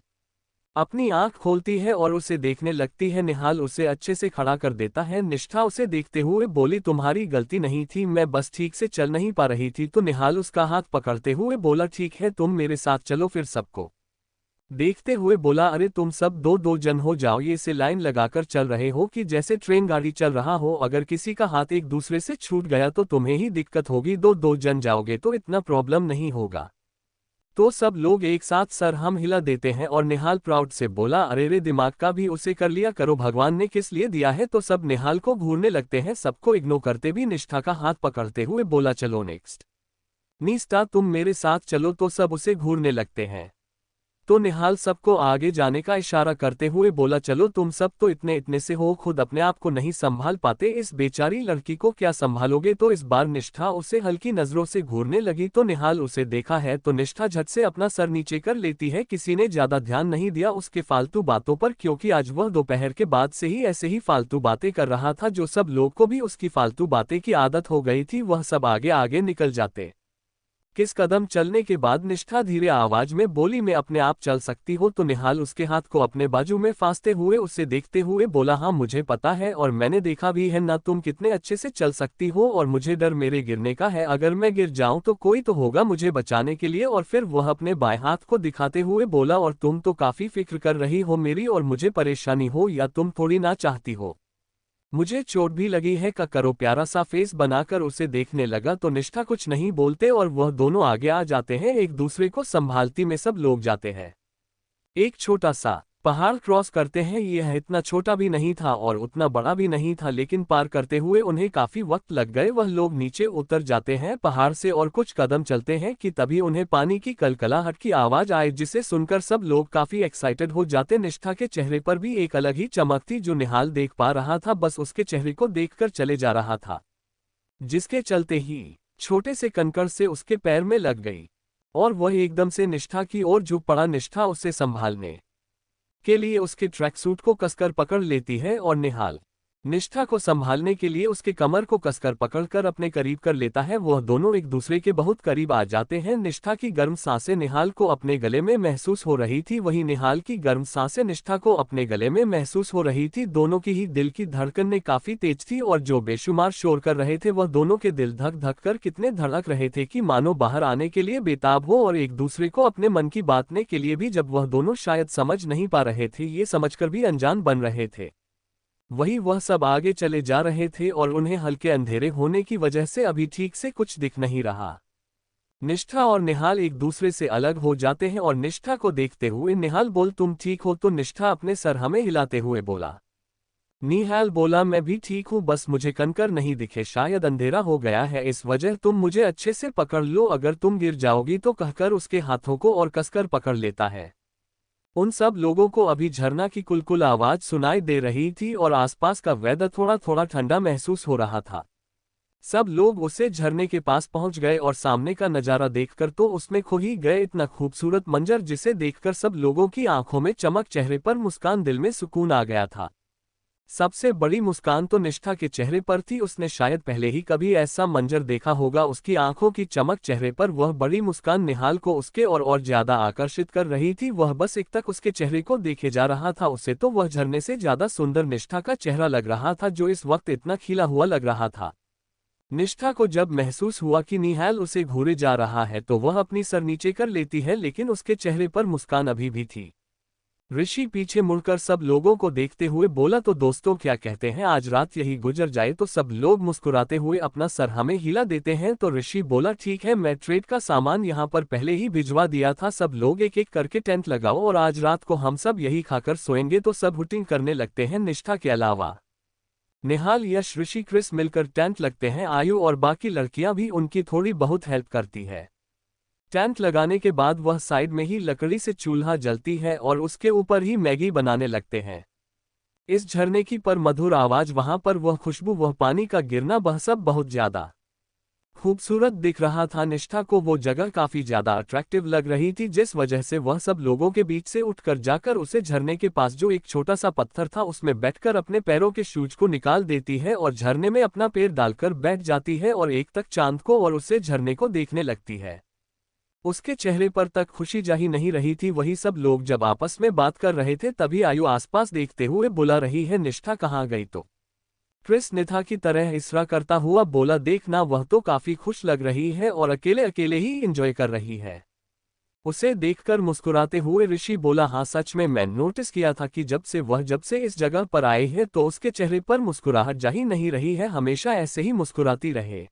अपनी आंख खोलती है और उसे देखने लगती है। निहाल उसे अच्छे से खड़ा कर देता है। निष्ठा उसे देखते हुए बोली, तुम्हारी गलती नहीं थी, मैं बस ठीक से चल नहीं पा रही थी। तो निहाल उसका हाथ पकड़ते हुए बोला, ठीक है तुम मेरे साथ चलो। फिर सबको देखते हुए बोला, अरे तुम सब दो दो जन हो जाओ, ये से लाइन लगाकर चल रहे हो कि जैसे ट्रेन गाड़ी चल रहा हो। अगर किसी का हाथ एक दूसरे से छूट गया तो तुम्हें ही दिक्कत होगी, दो दो जन जाओगे तो इतना प्रॉब्लम नहीं होगा। तो सब लोग एक साथ सर हम हिला देते हैं और निहाल प्राउड से बोला, अरे रे दिमाग का भी उसे कर लिया करो, भगवान ने किस लिए दिया है। तो सब निहाल को घूरने लगते हैं। सबको इग्नोर करते भी निष्ठा का हाथ पकड़ते हुए बोला, चलो नेक्स्ट निष्ठा तुम मेरे साथ चलो। तो सब उसे घूरने लगते हैं। तो निहाल सबको आगे जाने का इशारा करते हुए बोला, चलो तुम सब तो इतने इतने से हो, खुद अपने आप को नहीं संभाल पाते, इस बेचारी लड़की को क्या संभालोगे। तो इस बार निष्ठा उसे हल्की नजरों से घूरने लगी। तो निहाल उसे देखा है तो निष्ठा झट से अपना सर नीचे कर लेती है। किसी ने ज्यादा ध्यान नहीं दिया उसके फालतू बातों पर, क्योंकि आज वह दोपहर के बाद से ही ऐसे ही फालतू बातें कर रहा था जो सब लोग को भी उसकी फालतू बातें की आदत हो गई थी। वह सब आगे आगे निकल जाते। किस कदम चलने के बाद निष्ठा धीरे आवाज में बोली, मैं अपने आप चल सकती हो। तो निहाल उसके हाथ को अपने बाजू में फांसते हुए उसे देखते हुए बोला, हाँ मुझे पता है और मैंने देखा भी है ना तुम कितने अच्छे से चल सकती हो, और मुझे डर मेरे गिरने का है। अगर मैं गिर जाऊं तो कोई तो होगा मुझे बचाने के लिए। और फिर वह अपने बाएं हाथ को दिखाते हुए बोला, और तुम तो काफी फिक्र कर रही हो मेरी, और मुझे परेशानी हो या तुम थोड़ी ना चाहती हो, मुझे चोट भी लगी है। का करो प्यारा सा फेस बनाकर उसे देखने लगा। तो निष्ठा कुछ नहीं बोलते और वह दोनों आगे आ जाते हैं, एक दूसरे को संभालती में सब लोग जाते हैं। एक छोटा सा पहाड़ क्रॉस करते हैं। यह इतना छोटा भी नहीं था और उतना बड़ा भी नहीं था, लेकिन पार करते हुए उन्हें काफी वक्त लग गए। वह लोग नीचे उतर जाते हैं पहाड़ से और कुछ कदम चलते हैं कि तभी उन्हें पानी की कलकलाहट की आवाज आए, जिसे सुनकर सब लोग काफी एक्साइटेड हो जाते। निष्ठा के चेहरे पर भी एक अलग ही चमक थी जो निहाल देख पा रहा था, बस उसके चेहरे को देखकर चले जा रहा था, जिसके चलते ही छोटे से कंकड़ से उसके पैर में लग गई और वह एकदम से निष्ठा की ओर झुक पड़ा। निष्ठा उसे संभालने के लिए उसके ट्रैक सूट को कसकर पकड़ लेती है और निहाल निष्ठा को संभालने के लिए उसके कमर को कसकर पकड़कर अपने करीब कर लेता है। वह दोनों एक दूसरे के बहुत करीब आ जाते हैं। निष्ठा की गर्म सांसें निहाल को अपने गले में महसूस हो रही थी, वहीं निहाल की गर्म सांसें निष्ठा को अपने गले में महसूस हो रही थी। दोनों की ही दिल की धड़कनें काफी तेज थी और जो बेशुमार शोर कर रहे थे वह दोनों के दिल धक धक कर कितने धड़क रहे थे कि मानो बाहर आने के लिए बेताब हो और एक दूसरे को अपने मन की बातने के लिए भी, जब वह दोनों शायद समझ नहीं पा रहे थे, ये समझकर भी अनजान बन रहे थे। वही वह सब आगे चले जा रहे थे और उन्हें हल्के अंधेरे होने की वजह से अभी ठीक से कुछ दिख नहीं रहा। निष्ठा और निहाल एक दूसरे से अलग हो जाते हैं और निष्ठा को देखते हुए निहाल बोल, तुम ठीक हो। तो निष्ठा अपने सर हमें हिलाते हुए बोला। निहाल बोला, मैं भी ठीक हूँ, बस मुझे कंकर नहीं दिखे, शायद अंधेरा हो गया है, इस वजह तुम मुझे अच्छे से पकड़ लो, अगर तुम गिर जाओगी तो कहकर उसके हाथों को और कसकर पकड़ लेता है। उन सब लोगों को अभी झरना की कुलकुल आवाज सुनाई दे रही थी और आसपास का वेदर थोड़ा थोड़ा ठंडा महसूस हो रहा था। सब लोग उसे झरने के पास पहुंच गए और सामने का नजारा देखकर तो उसमें खो ही गए। इतना खूबसूरत मंजर जिसे देखकर सब लोगों की आंखों में चमक, चेहरे पर मुस्कान, दिल में सुकून आ गया था। सबसे बड़ी मुस्कान तो निष्ठा के चेहरे पर थी। उसने शायद पहले ही कभी ऐसा मंजर देखा होगा। उसकी आंखों की चमक, चेहरे पर वह बड़ी मुस्कान निहाल को उसके और ज्यादा आकर्षित कर रही थी। वह बस एक तक उसके चेहरे को देखे जा रहा था। उसे तो वह झरने से ज्यादा सुंदर निष्ठा का चेहरा लग रहा था, जो इस वक्त इतना खिला हुआ लग रहा था। निष्ठा को जब महसूस हुआ कि निहाल उसे घूरे जा रहा है तो वह अपनी सर नीचे कर लेती है, लेकिन उसके चेहरे पर मुस्कान अभी भी थी। ऋषि पीछे मुड़कर सब लोगों को देखते हुए बोला, तो दोस्तों क्या कहते हैं आज रात यही गुजर जाए। तो सब लोग मुस्कुराते हुए अपना सर हमें हिला देते हैं। तो ऋषि बोला, ठीक है, मैं ट्रेड का सामान यहाँ पर पहले ही भिजवा दिया था, सब लोग एक एक करके टेंट लगाओ और आज रात को हम सब यही खाकर सोएंगे। तो सब हुटिंग करने लगते हैं। निष्ठा के अलावा निहाल, यश, ऋषि, क्रिस मिलकर टेंट लगते हैं। आयु और बाकी लड़कियां भी उनकी थोड़ी बहुत हेल्प करती है। टेंट लगाने के बाद वह साइड में ही लकड़ी से चूल्हा जलती है और उसके ऊपर ही मैगी बनाने लगते हैं। इस झरने की पर मधुर आवाज, वहां पर वह खुशबू, वह पानी का गिरना, वह सब बहुत ज्यादा खूबसूरत दिख रहा था। निष्ठा को वो जगह काफी ज्यादा अट्रैक्टिव लग रही थी, जिस वजह से वह सब लोगों के बीच से उठकर जाकर उसे झरने के पास जो एक छोटा सा पत्थर था उसमें बैठकर अपने पैरों के शूज को निकाल देती है और झरने में अपना पैर डालकर बैठ जाती है और एक तक चांद को और उसे झरने को देखने लगती है। उसके चेहरे पर तक खुशी जा ही नहीं रही थी। वही सब लोग जब आपस में बात कर रहे थे तभी आयु आसपास देखते हुए बुला रही है, निष्ठा कहाँ गई। तो क्रिस निथा की तरह इशारा करता हुआ बोला, देखना वह तो काफी खुश लग रही है और अकेले अकेले ही एंजॉय कर रही है। उसे देखकर मुस्कुराते हुए ऋषि बोला, हाँ सच में मैं नोटिस किया था कि जब से इस जगह पर आए हैं तो उसके चेहरे पर मुस्कुराहट जा ही नहीं रही है, हमेशा ऐसे ही मुस्कुराती रहे।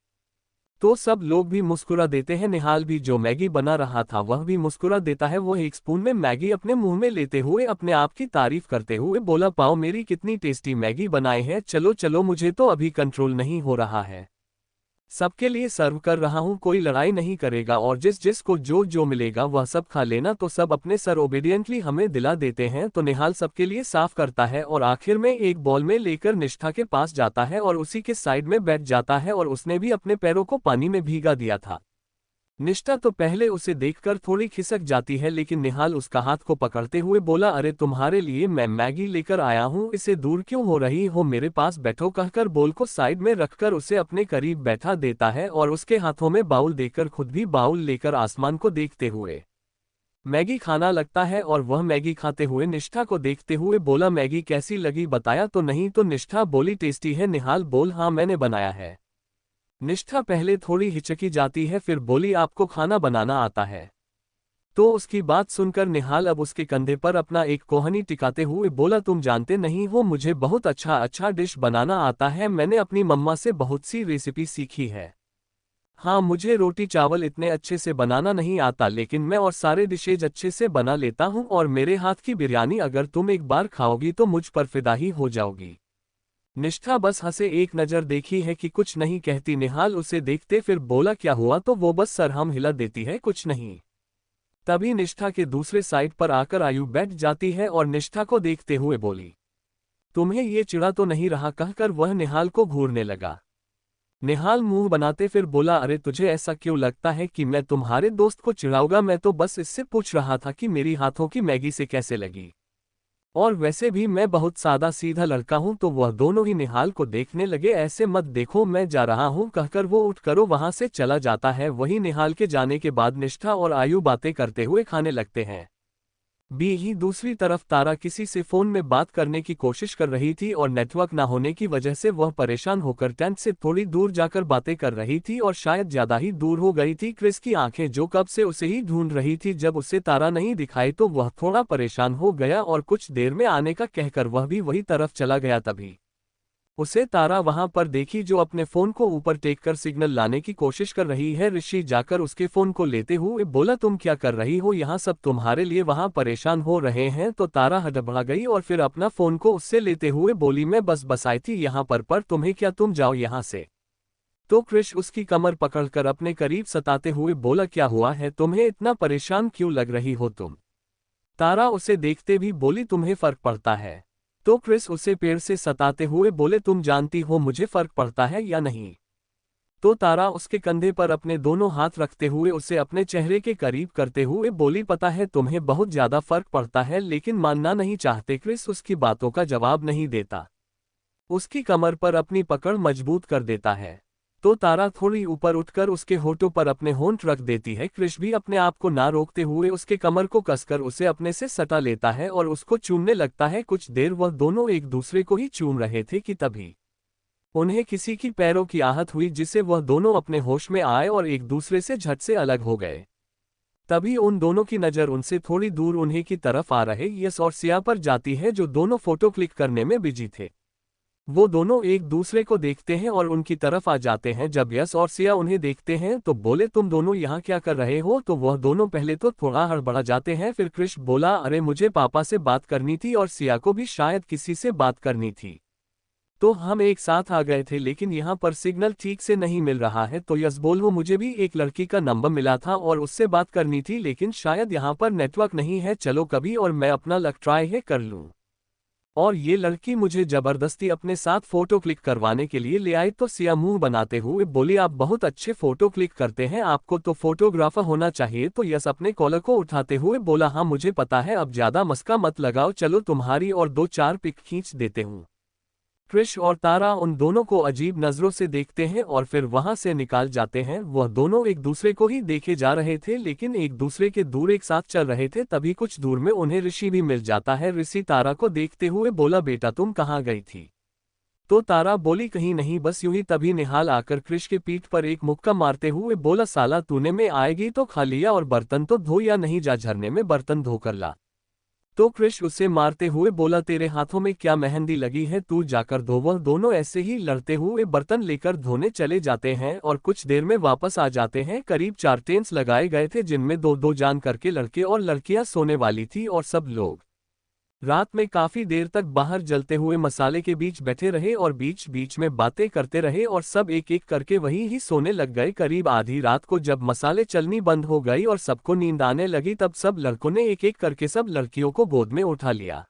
तो सब लोग भी मुस्कुरा देते हैं। निहाल भी जो मैगी बना रहा था वह भी मुस्कुरा देता है। वो एक स्पून में मैगी अपने मुंह में लेते हुए अपने आप की तारीफ करते हुए बोला, पाओ मेरी कितनी टेस्टी मैगी बनाए हैं, चलो चलो, मुझे तो अभी कंट्रोल नहीं हो रहा है, सबके लिए सर्व कर रहा हूँ, कोई लड़ाई नहीं करेगा और जिस जिस को जो जो मिलेगा वह सब खा लेना। तो सब अपने सर ओबीडियंटली हमें दिला देते हैं। तो निहाल सबके लिए साफ करता है और आखिर में एक बॉल में लेकर निष्ठा के पास जाता है और उसी के साइड में बैठ जाता है और उसने भी अपने पैरों को पानी में भीगा दिया था। निष्ठा तो पहले उसे देखकर थोड़ी खिसक जाती है, लेकिन निहाल उसका हाथ को पकड़ते हुए बोला, अरे तुम्हारे लिए मैं मैगी लेकर आया हूँ, इसे दूर क्यों हो रही हो, मेरे पास बैठो, कहकर बोल को साइड में रखकर उसे अपने करीब बैठा देता है और उसके हाथों में बाउल देकर खुद भी बाउल लेकर आसमान को देखते हुए मैगी खाना लगता है। और वह मैगी खाते हुए निष्ठा को देखते हुए बोला, मैगी कैसी लगी, बताया तो नहीं। तो निष्ठा बोली, टेस्टी है। निहाल बोल, हाँ मैंने बनाया है। निष्ठा पहले थोड़ी हिचकी जाती है, फिर बोली, आपको खाना बनाना आता है। तो उसकी बात सुनकर निहाल अब उसके कंधे पर अपना एक कोहनी टिकाते हुए बोला, तुम जानते नहीं हो मुझे बहुत अच्छा डिश बनाना आता है, मैंने अपनी मम्मा से बहुत सी रेसिपी सीखी है। हाँ, मुझे रोटी चावल इतने अच्छे से बनाना नहीं आता, लेकिन मैं और सारे डिशेज अच्छे से बना लेता हूँ और मेरे हाथ की बिरयानी अगर तुम एक बार खाओगी तो मुझ पर फिदा ही हो जाओगी। निष्ठा बस हंसे, एक नज़र देखी है कि कुछ नहीं कहती। निहाल उसे देखते फिर बोला, क्या हुआ। तो वो बस सर हम हिला देती है, कुछ नहीं। तभी निष्ठा के दूसरे साइड पर आकर आयु बैठ जाती है और निष्ठा को देखते हुए बोली, तुम्हें ये चिढ़ा तो नहीं रहा, कहकर वह निहाल को घूरने लगा। निहाल मुंह बनाते फिर बोला, अरे तुझे ऐसा क्यों लगता है कि मैं तुम्हारे दोस्त को चिढ़ाऊंगा, मैं तो बस इससे पूछ रहा था कि मेरी हाथों की मैगी से कैसे लगी, और वैसे भी मैं बहुत सादा सीधा लड़का हूं। तो वह दोनों ही निहाल को देखने लगे, ऐसे मत देखो मैं जा रहा हूं, कहकर वो उठकर वहां से चला जाता है। वही निहाल के जाने के बाद निष्ठा और आयु बातें करते हुए खाने लगते हैं। ही दूसरी तरफ तारा किसी से फोन में बात करने की कोशिश कर रही थी और नेटवर्क ना होने की वजह से वह परेशान होकर टेंट से थोड़ी दूर जाकर बातें कर रही थी और शायद ज्यादा ही दूर हो गई थी। क्रिस की आंखें जो कब से उसे ही ढूंढ रही थी, जब उसे तारा नहीं दिखाई तो वह थोड़ा परेशान हो गया और कुछ देर में आने का कहकर वह भी वही तरफ चला गया। तभी उसे तारा वहां पर देखी जो अपने फोन को ऊपर टेक कर सिग्नल लाने की कोशिश कर रही है। ऋषि जाकर उसके फोन को लेते हुए बोला, तुम क्या कर रही हो, यहाँ सब तुम्हारे लिए वहां परेशान हो रहे हैं। तो तारा हड़बड़ा गई और फिर अपना फोन को उससे लेते हुए बोली, मैं बस आई थी यहाँ पर तुम्हें क्या, तुम जाओ यहाँ से। तो क्रिश उसकी कमर पकड़कर अपने करीब सताते हुए बोला, क्या हुआ है, तुम्हें इतना परेशान क्यों लग रही हो तुम। तारा उसे देखते भी बोली, तुम्हें फर्क पड़ता है। तो क्रिस उसे पेड़ से सताते हुए बोले, तुम जानती हो मुझे फर्क पड़ता है या नहीं। तो तारा उसके कंधे पर अपने दोनों हाथ रखते हुए उसे अपने चेहरे के करीब करते हुए बोली, पता है तुम्हें बहुत ज्यादा फर्क पड़ता है, लेकिन मानना नहीं चाहते। क्रिस उसकी बातों का जवाब नहीं देता, उसकी कमर पर अपनी पकड़ मजबूत कर देता है। तो तारा थोड़ी ऊपर उठकर उसके होठों पर अपने होंठ रख देती है। क्रिश भी अपने आप को ना रोकते हुए उसके कमर को कसकर उसे अपने से सटा लेता है और उसको चूमने लगता है। कुछ देर वह दोनों एक दूसरे को ही चूम रहे थे कि तभी उन्हें किसी की पैरों की आहत हुई जिससे वह दोनों अपने होश में आए और एक दूसरे से झट से अलग हो गए। तभी उन दोनों की नज़र उनसे थोड़ी दूर उन्हीं की तरफ आ रहे यस और सिया पर जाती है जो दोनों फोटो क्लिक करने में बिजी थे। वो दोनों एक दूसरे को देखते हैं और उनकी तरफ आ जाते हैं। जब यस और सिया उन्हें देखते हैं तो बोले तुम दोनों यहाँ क्या कर रहे हो। तो वह दोनों पहले तो थोड़ा हड़बड़ा जाते हैं, फिर कृष बोला अरे मुझे पापा से बात करनी थी और सिया को भी शायद किसी से बात करनी थी, तो हम एक साथ आ गए थे, लेकिन यहाँ पर सिग्नल ठीक से नहीं मिल रहा है। तो यस बोलो मुझे भी एक लड़की का नंबर मिला था और उससे बात करनी थी, लेकिन शायद यहाँ पर नेटवर्क नहीं है, चलो कभी और मैं अपना लक ट्राई है कर लूँ। और ये लड़की मुझे जबरदस्ती अपने साथ फोटो क्लिक करवाने के लिए ले आई। तो सिया मुंह बनाते हुए बोली आप बहुत अच्छे फोटो क्लिक करते हैं, आपको तो फोटोग्राफर होना चाहिए। तो यस अपने कॉलर को उठाते हुए बोला हाँ मुझे पता है, अब ज्यादा मस्का मत लगाओ, चलो तुम्हारी और 2-4 पिक खींच देते हूँ। कृष और तारा उन दोनों को अजीब नजरों से देखते हैं और फिर वहां से निकाल जाते हैं। वह दोनों एक दूसरे को ही देखे जा रहे थे, लेकिन एक दूसरे के दूर एक साथ चल रहे थे। तभी कुछ दूर में उन्हें ऋषि भी मिल जाता है। ऋषि तारा को देखते हुए बोला बेटा तुम कहाँ गई थी। तो तारा बोली कहीं नहीं, बस यूं ही। तभी निहाल आकर कृष के पीठ पर एक मुक्का मारते हुए बोला साला तूने में आएगी तो खा लिया और बर्तन तो धो या नहीं, जा झरने में बर्तन धोकर ला। तो कृष उसे मारते हुए बोला तेरे हाथों में क्या मेहंदी लगी है, तू जाकर धो। वह दोनों ऐसे ही लड़ते हुए बर्तन लेकर धोने चले जाते हैं और कुछ देर में वापस आ जाते हैं। करीब 4 टेंट्स लगाए गए थे जिनमें 2-2 जान करके लड़के और लड़कियां सोने वाली थी और सब लोग रात में काफी देर तक बाहर जलते हुए मसाले के बीच बैठे रहे और बीच बीच में बातें करते रहे और सब एक एक करके वहीं ही सोने लग गए। करीब आधी रात को जब मसाले चलनी बंद हो गई और सबको नींद आने लगी, तब सब लड़कों ने एक एक करके सब लड़कियों को गोद में उठा लिया।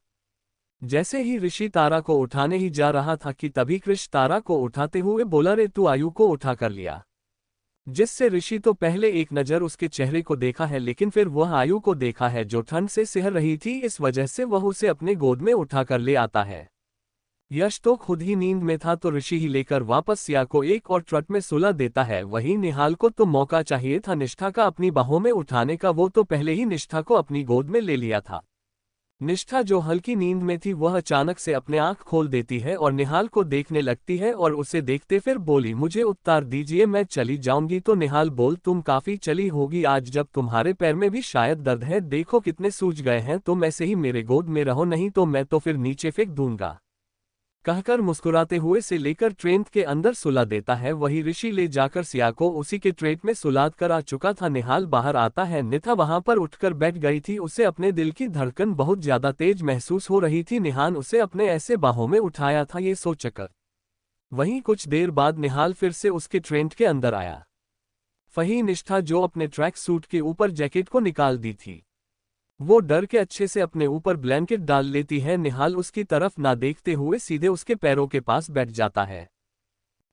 जैसे ही ऋषि तारा को उठाने ही जा रहा था कि तभी कृष तारा को उठाते हुए बोला रे तू आयु को उठा कर लिया। जिससे ऋषि तो पहले एक नज़र उसके चेहरे को देखा है, लेकिन फिर वह आयु को देखा है जो ठंड से सिहर रही थी, इस वजह से वह उसे अपने गोद में उठाकर ले आता है। यश तो खुद ही नींद में था तो ऋषि ही लेकर वापस सिया को एक और ट्रक में सुला देता है। वहीं निहाल को तो मौका चाहिए था निष्ठा का अपनी बाहों में उठाने का, वो तो पहले ही निष्ठा को अपनी गोद में ले लिया था। निष्ठा जो हल्की नींद में थी वह अचानक से अपने आंख खोल देती है और निहाल को देखने लगती है और उसे देखते फिर बोली मुझे उतार दीजिए मैं चली जाऊंगी। तो निहाल बोल तुम काफी चली होगी आज, जब तुम्हारे पैर में भी शायद दर्द है, देखो कितने सूज गए हैं, तुम ऐसे ही मेरे गोद में रहो, नहीं तो मैं तो फिर नीचे फेंक दूंगा। कहकर मुस्कुराते हुए से लेकर ट्रेन के अंदर सुला देता है। वही ऋषि ले जाकर सिया को उसी के ट्रेन में सुलाद कर आ चुका था। निहाल बाहर आता है, निथा वहां पर उठकर बैठ गई थी, उसे अपने दिल की धड़कन बहुत ज्यादा तेज महसूस हो रही थी। निहाल उसे अपने ऐसे बाहों में उठाया था ये सोचकर। वहीं कुछ देर बाद निहाल फिर से उसके ट्रेन के अंदर आया। वही निष्ठा जो अपने ट्रैक सूट के ऊपर जैकेट को निकाल दी थी, वो डर के अच्छे से अपने ऊपर ब्लैंकेट डाल लेती है। निहाल उसकी तरफ ना देखते हुए सीधे उसके पैरों के पास बैठ जाता है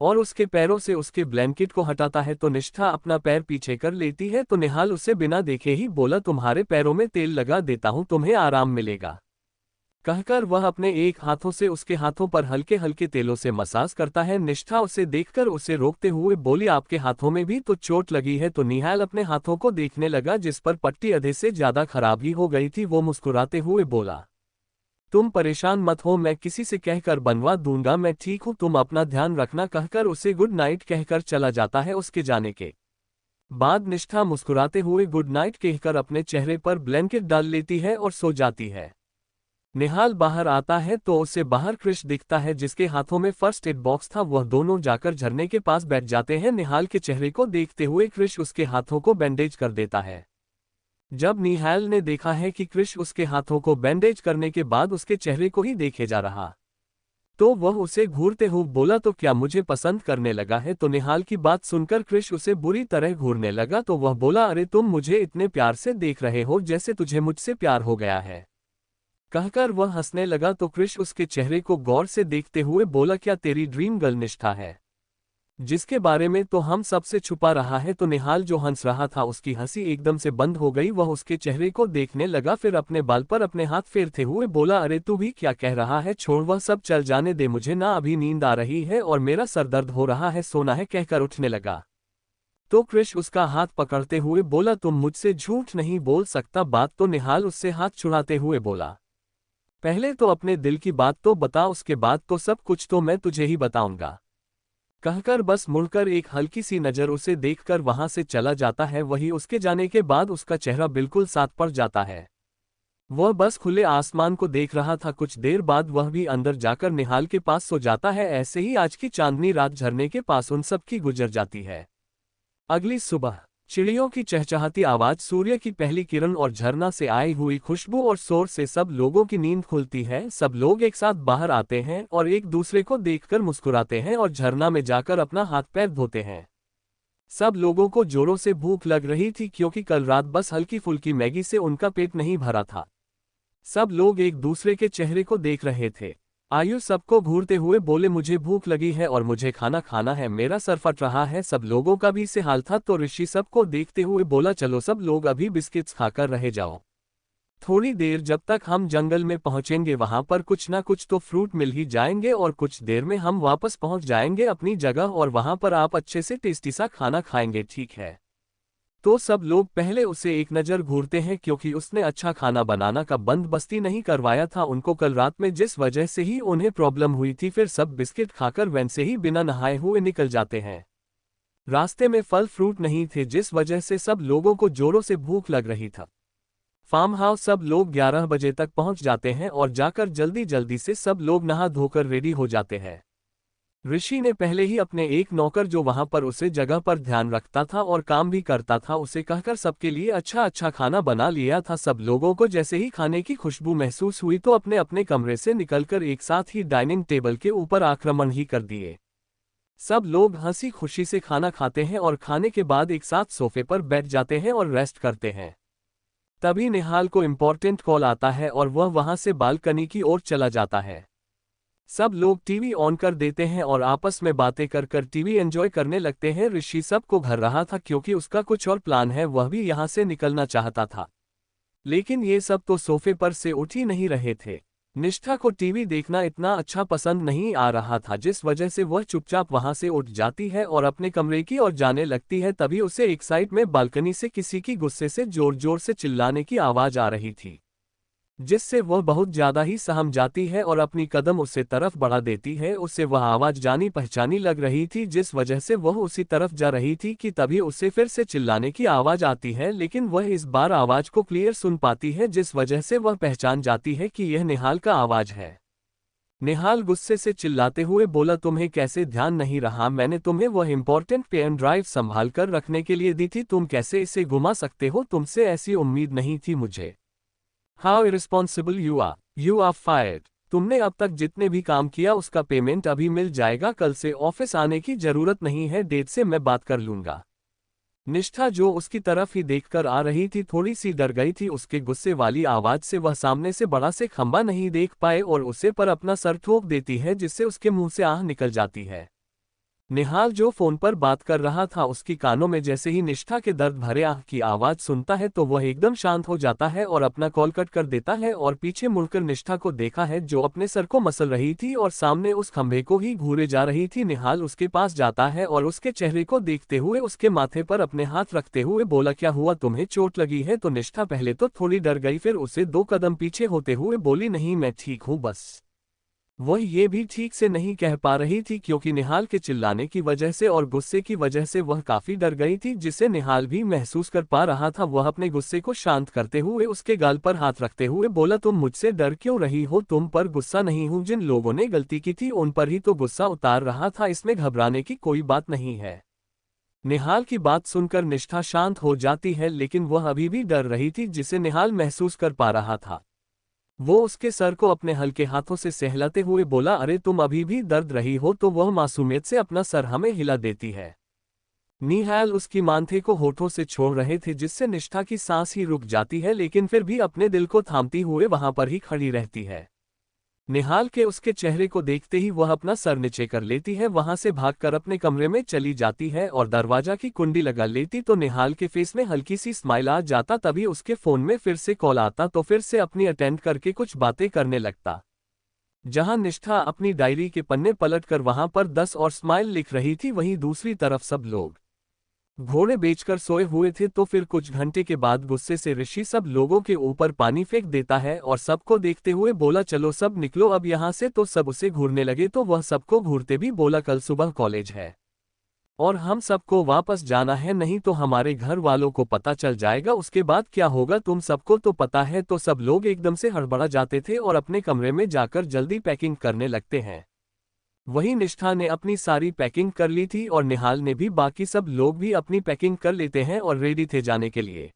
और उसके पैरों से उसके ब्लैंकेट को हटाता है। तो निष्ठा अपना पैर पीछे कर लेती है तो निहाल उसे बिना देखे ही बोला तुम्हारे पैरों में तेल लगा देता हूं, तुम्हें आराम मिलेगा। कहकर वह अपने एक हाथों से उसके हाथों पर हल्के हल्के तेलों से मसाज करता है। निष्ठा उसे देखकर उसे रोकते हुए बोली आपके हाथों में भी तो चोट लगी है। तो निहाल अपने हाथों को देखने लगा जिस पर पट्टी आधे से ज्यादा खराब ही हो गई थी। वो मुस्कुराते हुए बोला तुम परेशान मत हो, मैं किसी से कहकर बनवा दूंगा, मैं ठीक हूं, तुम अपना ध्यान रखना। कहकर उसे गुड नाइट कहकर चला जाता है। उसके जाने के बाद निष्ठा मुस्कुराते हुए गुड नाइट कहकर अपने चेहरे पर ब्लैंकेट डाल लेती है और सो जाती है। निहाल बाहर आता है तो उसे बाहर कृष दिखता है जिसके हाथों में फर्स्ट एड बॉक्स था। वह दोनों जाकर झरने के पास बैठ जाते हैं। निहाल के चेहरे को देखते हुए कृष उसके हाथों को बैंडेज कर देता है। जब निहाल ने देखा है कि कृष उसके हाथों को बैंडेज करने के बाद उसके चेहरे को ही देखे जा रहा, तो वह उसे घूरते हुए बोला तो क्या मुझे पसंद करने लगा है। तो निहाल की बात सुनकर कृष उसे बुरी तरह घूरने लगा। तो वह बोला अरे तुम मुझे इतने प्यार से देख रहे हो जैसे तुझे मुझसे प्यार हो गया है। कहकर वह हंसने लगा तो कृष उसके चेहरे को गौर से देखते हुए बोला क्या तेरी ड्रीम गर्ल निष्ठा है, जिसके बारे में तो हम सबसे छुपा रहा है। तो निहाल जो हंस रहा था उसकी हंसी एकदम से बंद हो गई। वह उसके चेहरे को देखने लगा, फिर अपने बाल पर अपने हाथ फेरते हुए बोला अरे तू भी क्या कह रहा है, छोड़ वह सब, चल जाने दे, मुझे ना अभी नींद आ रही है और मेरा सर दर्द हो रहा है, सोना है, कहकर उठने लगा। तो कृष उसका हाथ पकड़ते हुए बोला तुम मुझसे झूठ नहीं बोल सकता। बात तो निहाल उससे हाथ छुड़ाते हुए बोला पहले तो अपने दिल की बात तो बता, उसके बाद तो सब कुछ तो मैं तुझे ही बताऊंगा। कहकर बस मुड़कर एक हल्की सी नज़र उसे देखकर वहां से चला जाता है। वही उसके जाने के बाद उसका चेहरा बिल्कुल साफ पड़ जाता है। वह बस खुले आसमान को देख रहा था। कुछ देर बाद वह भी अंदर जाकर निहाल के पास सो जाता है। ऐसे ही आज की चांदनी रात झरने के पास उन सब की गुजर जाती है। अगली सुबह चिड़ियों की चहचहाती आवाज, सूर्य की पहली किरण और झरना से आई हुई खुशबू और शोर से सब लोगों की नींद खुलती है। सब लोग एक साथ बाहर आते हैं और एक दूसरे को देखकर मुस्कुराते हैं और झरना में जाकर अपना हाथ पैर धोते हैं। सब लोगों को जोरों से भूख लग रही थी क्योंकि कल रात बस हल्की फुल्की मैगी से उनका पेट नहीं भरा था। सब लोग एक दूसरे के चेहरे को देख रहे थे। आयुष सबको घूरते हुए बोले, मुझे भूख लगी है और मुझे खाना खाना है, मेरा सर फट रहा है। सब लोगों का भी इसे हाल था तो ऋषि सबको देखते हुए बोला, चलो सब लोग अभी बिस्किट्स खाकर रह जाओ। थोड़ी देर जब तक हम जंगल में पहुंचेंगे वहां पर कुछ ना कुछ तो फ्रूट मिल ही जाएंगे और कुछ देर में हम वापस पहुंच जाएंगे अपनी जगह और वहां पर आप अच्छे से टेस्टी सा खाना खाएंगे, ठीक है? तो सब लोग पहले उसे एक नज़र घूरते हैं क्योंकि उसने अच्छा खाना बनाना का बंदोबस्ती नहीं करवाया था उनको कल रात में, जिस वजह से ही उन्हें प्रॉब्लम हुई थी। फिर सब बिस्किट खाकर वैन से ही बिना नहाए हुए निकल जाते हैं। रास्ते में फल फ्रूट नहीं थे जिस वजह से सब लोगों को जोरों से भूख लग रही था। फार्म हाउस सब लोग 11 बजे तक पहुंच जाते हैं और जाकर जल्दी जल्दी से सब लोग नहा धोकर रेडी हो जाते हैं। ऋषि ने पहले ही अपने एक नौकर जो वहां पर उसे जगह पर ध्यान रखता था और काम भी करता था उसे कहकर सबके लिए अच्छा अच्छा खाना बना लिया था। सब लोगों को जैसे ही खाने की खुशबू महसूस हुई तो अपने अपने कमरे से निकलकर एक साथ ही डाइनिंग टेबल के ऊपर आक्रमण ही कर दिए। सब लोग हंसी खुशी से खाना खाते हैं और खाने के बाद एक साथ सोफे पर बैठ जाते हैं और रेस्ट करते हैं। तभी निहाल को इम्पोर्टेंट कॉल आता है और वह वहां से बालकनी की ओर चला जाता है। सब लोग टीवी ऑन कर देते हैं और आपस में बातें कर कर टीवी एंजॉय करने लगते हैं। ऋषि सबको घर रहा था क्योंकि उसका कुछ और प्लान है, वह भी यहाँ से निकलना चाहता था। लेकिन ये सब तो सोफे पर से उठ ही नहीं रहे थे। निष्ठा को टीवी देखना इतना अच्छा पसंद नहीं आ रहा था जिस वजह से वह चुपचाप वहां से उठ जाती है और अपने कमरे की ओर जाने लगती है। तभी उसे एक साइड में बालकनी से किसी की गुस्से से जोर जोर से चिल्लाने की आवाज आ रही थी, जिससे वह बहुत ज्यादा ही सहम जाती है और अपनी कदम उसे तरफ बढ़ा देती है। उसे वह आवाज जानी पहचानी लग रही थी जिस वजह से वह उसी तरफ जा रही थी कि तभी उसे फिर से चिल्लाने की आवाज आती है, लेकिन वह इस बार आवाज को क्लियर सुन पाती है जिस वजह से वह पहचान जाती है कि यह निहाल का आवाज है। निहाल गुस्से से चिल्लाते हुए बोला, तुम्हें कैसे ध्यान नहीं रहा? मैंने तुम्हें वह इंपॉर्टेंट पेन ड्राइव संभाल कर रखने के लिए दी थी, तुम कैसे इसे घुमा सकते हो? तुमसे ऐसी उम्मीद नहीं थी मुझे। How irresponsible you are! You are fired! तुमने अब तक जितने भी काम किया उसका पेमेंट अभी मिल जाएगा, कल से ऑफिस आने की जरूरत नहीं है, डेट से मैं बात कर लूंगा। निष्ठा जो उसकी तरफ ही देखकर आ रही थी थोड़ी सी डर गई थी उसके गुस्से वाली आवाज से। वह सामने से बड़ा से खंबा नहीं देख पाए और उसे पर अपना सर ठोक देती है जिससे उसके मुंह से आह निकल जाती है। निहाल जो फोन पर बात कर रहा था उसकी कानों में जैसे ही निष्ठा के दर्द भरे आह की आवाज सुनता है तो वह एकदम शांत हो जाता है और अपना कॉल कट कर देता है और पीछे मुड़कर निष्ठा को देखा है जो अपने सर को मसल रही थी और सामने उस खंभे को ही घूरे जा रही थी। निहाल उसके पास जाता है और उसके चेहरे को देखते हुए उसके माथे पर अपने हाथ रखते हुए बोला, क्या हुआ, तुम्हें चोट लगी है? तो निष्ठा पहले तो थोड़ी डर गई, फिर उसे 2 कदम पीछे होते हुए बोली, नहीं मैं ठीक हूँ बस। वह ये भी ठीक से नहीं कह पा रही थी क्योंकि निहाल के चिल्लाने की वजह से और गुस्से की वजह से वह काफी डर गई थी, जिसे निहाल भी महसूस कर पा रहा था। वह अपने गुस्से को शांत करते हुए उसके गाल पर हाथ रखते हुए बोला, तुम मुझसे डर क्यों रही हो? तुम पर गुस्सा नहीं हूं, जिन लोगों ने गलती की थी उन पर ही तो गुस्सा उतार रहा था, इसमें घबराने की कोई बात नहीं है। निहाल की बात सुनकर निष्ठा शांत हो जाती है लेकिन वह अभी भी डर रही थी जिसे निहाल महसूस कर पा रहा था। वो उसके सर को अपने हल्के हाथों से सहलाते हुए बोला, अरे तुम अभी भी दर्द रही हो? तो वह मासूमियत से अपना सर हमें हिला देती है। निहाल उसकी माथे को होठों से छोड़ रहे थे जिससे निष्ठा की सांस ही रुक जाती है, लेकिन फिर भी अपने दिल को थामती हुए वहां पर ही खड़ी रहती है। निहाल के उसके चेहरे को देखते ही वह अपना सर नीचे कर लेती है, वहां से भागकर अपने कमरे में चली जाती है और दरवाजा की कुंडी लगा लेती तो निहाल के फेस में हल्की सी स्माइल आ जाता। तभी उसके फोन में फिर से कॉल आता तो फिर से अपनी अटेंड करके कुछ बातें करने लगता। जहां निष्ठा अपनी डायरी के पन्ने पलटकर वहां पर 10 और स्माइल लिख रही थी, वहीं दूसरी तरफ सब लोग घोड़े बेचकर सोए हुए थे। तो फिर कुछ घंटे के बाद गुस्से से ऋषि सब लोगों के ऊपर पानी फेंक देता है और सबको देखते हुए बोला, चलो सब निकलो अब यहाँ से। तो सब उसे घूरने लगे। तो वह सबको घूरते भी बोला, कल सुबह कॉलेज है और हम सबको वापस जाना है, नहीं तो हमारे घर वालों को पता चल जाएगा, उसके बाद क्या होगा तुम सबको तो पता है। तो सब लोग एकदम से हड़बड़ा जाते थे और अपने कमरे में जाकर जल्दी पैकिंग करने लगते हैं। वहीं निष्ठा ने अपनी सारी पैकिंग कर ली थी और निहाल ने भी, बाकी सब लोग भी अपनी पैकिंग कर लेते हैं और रेडी थे जाने के लिए।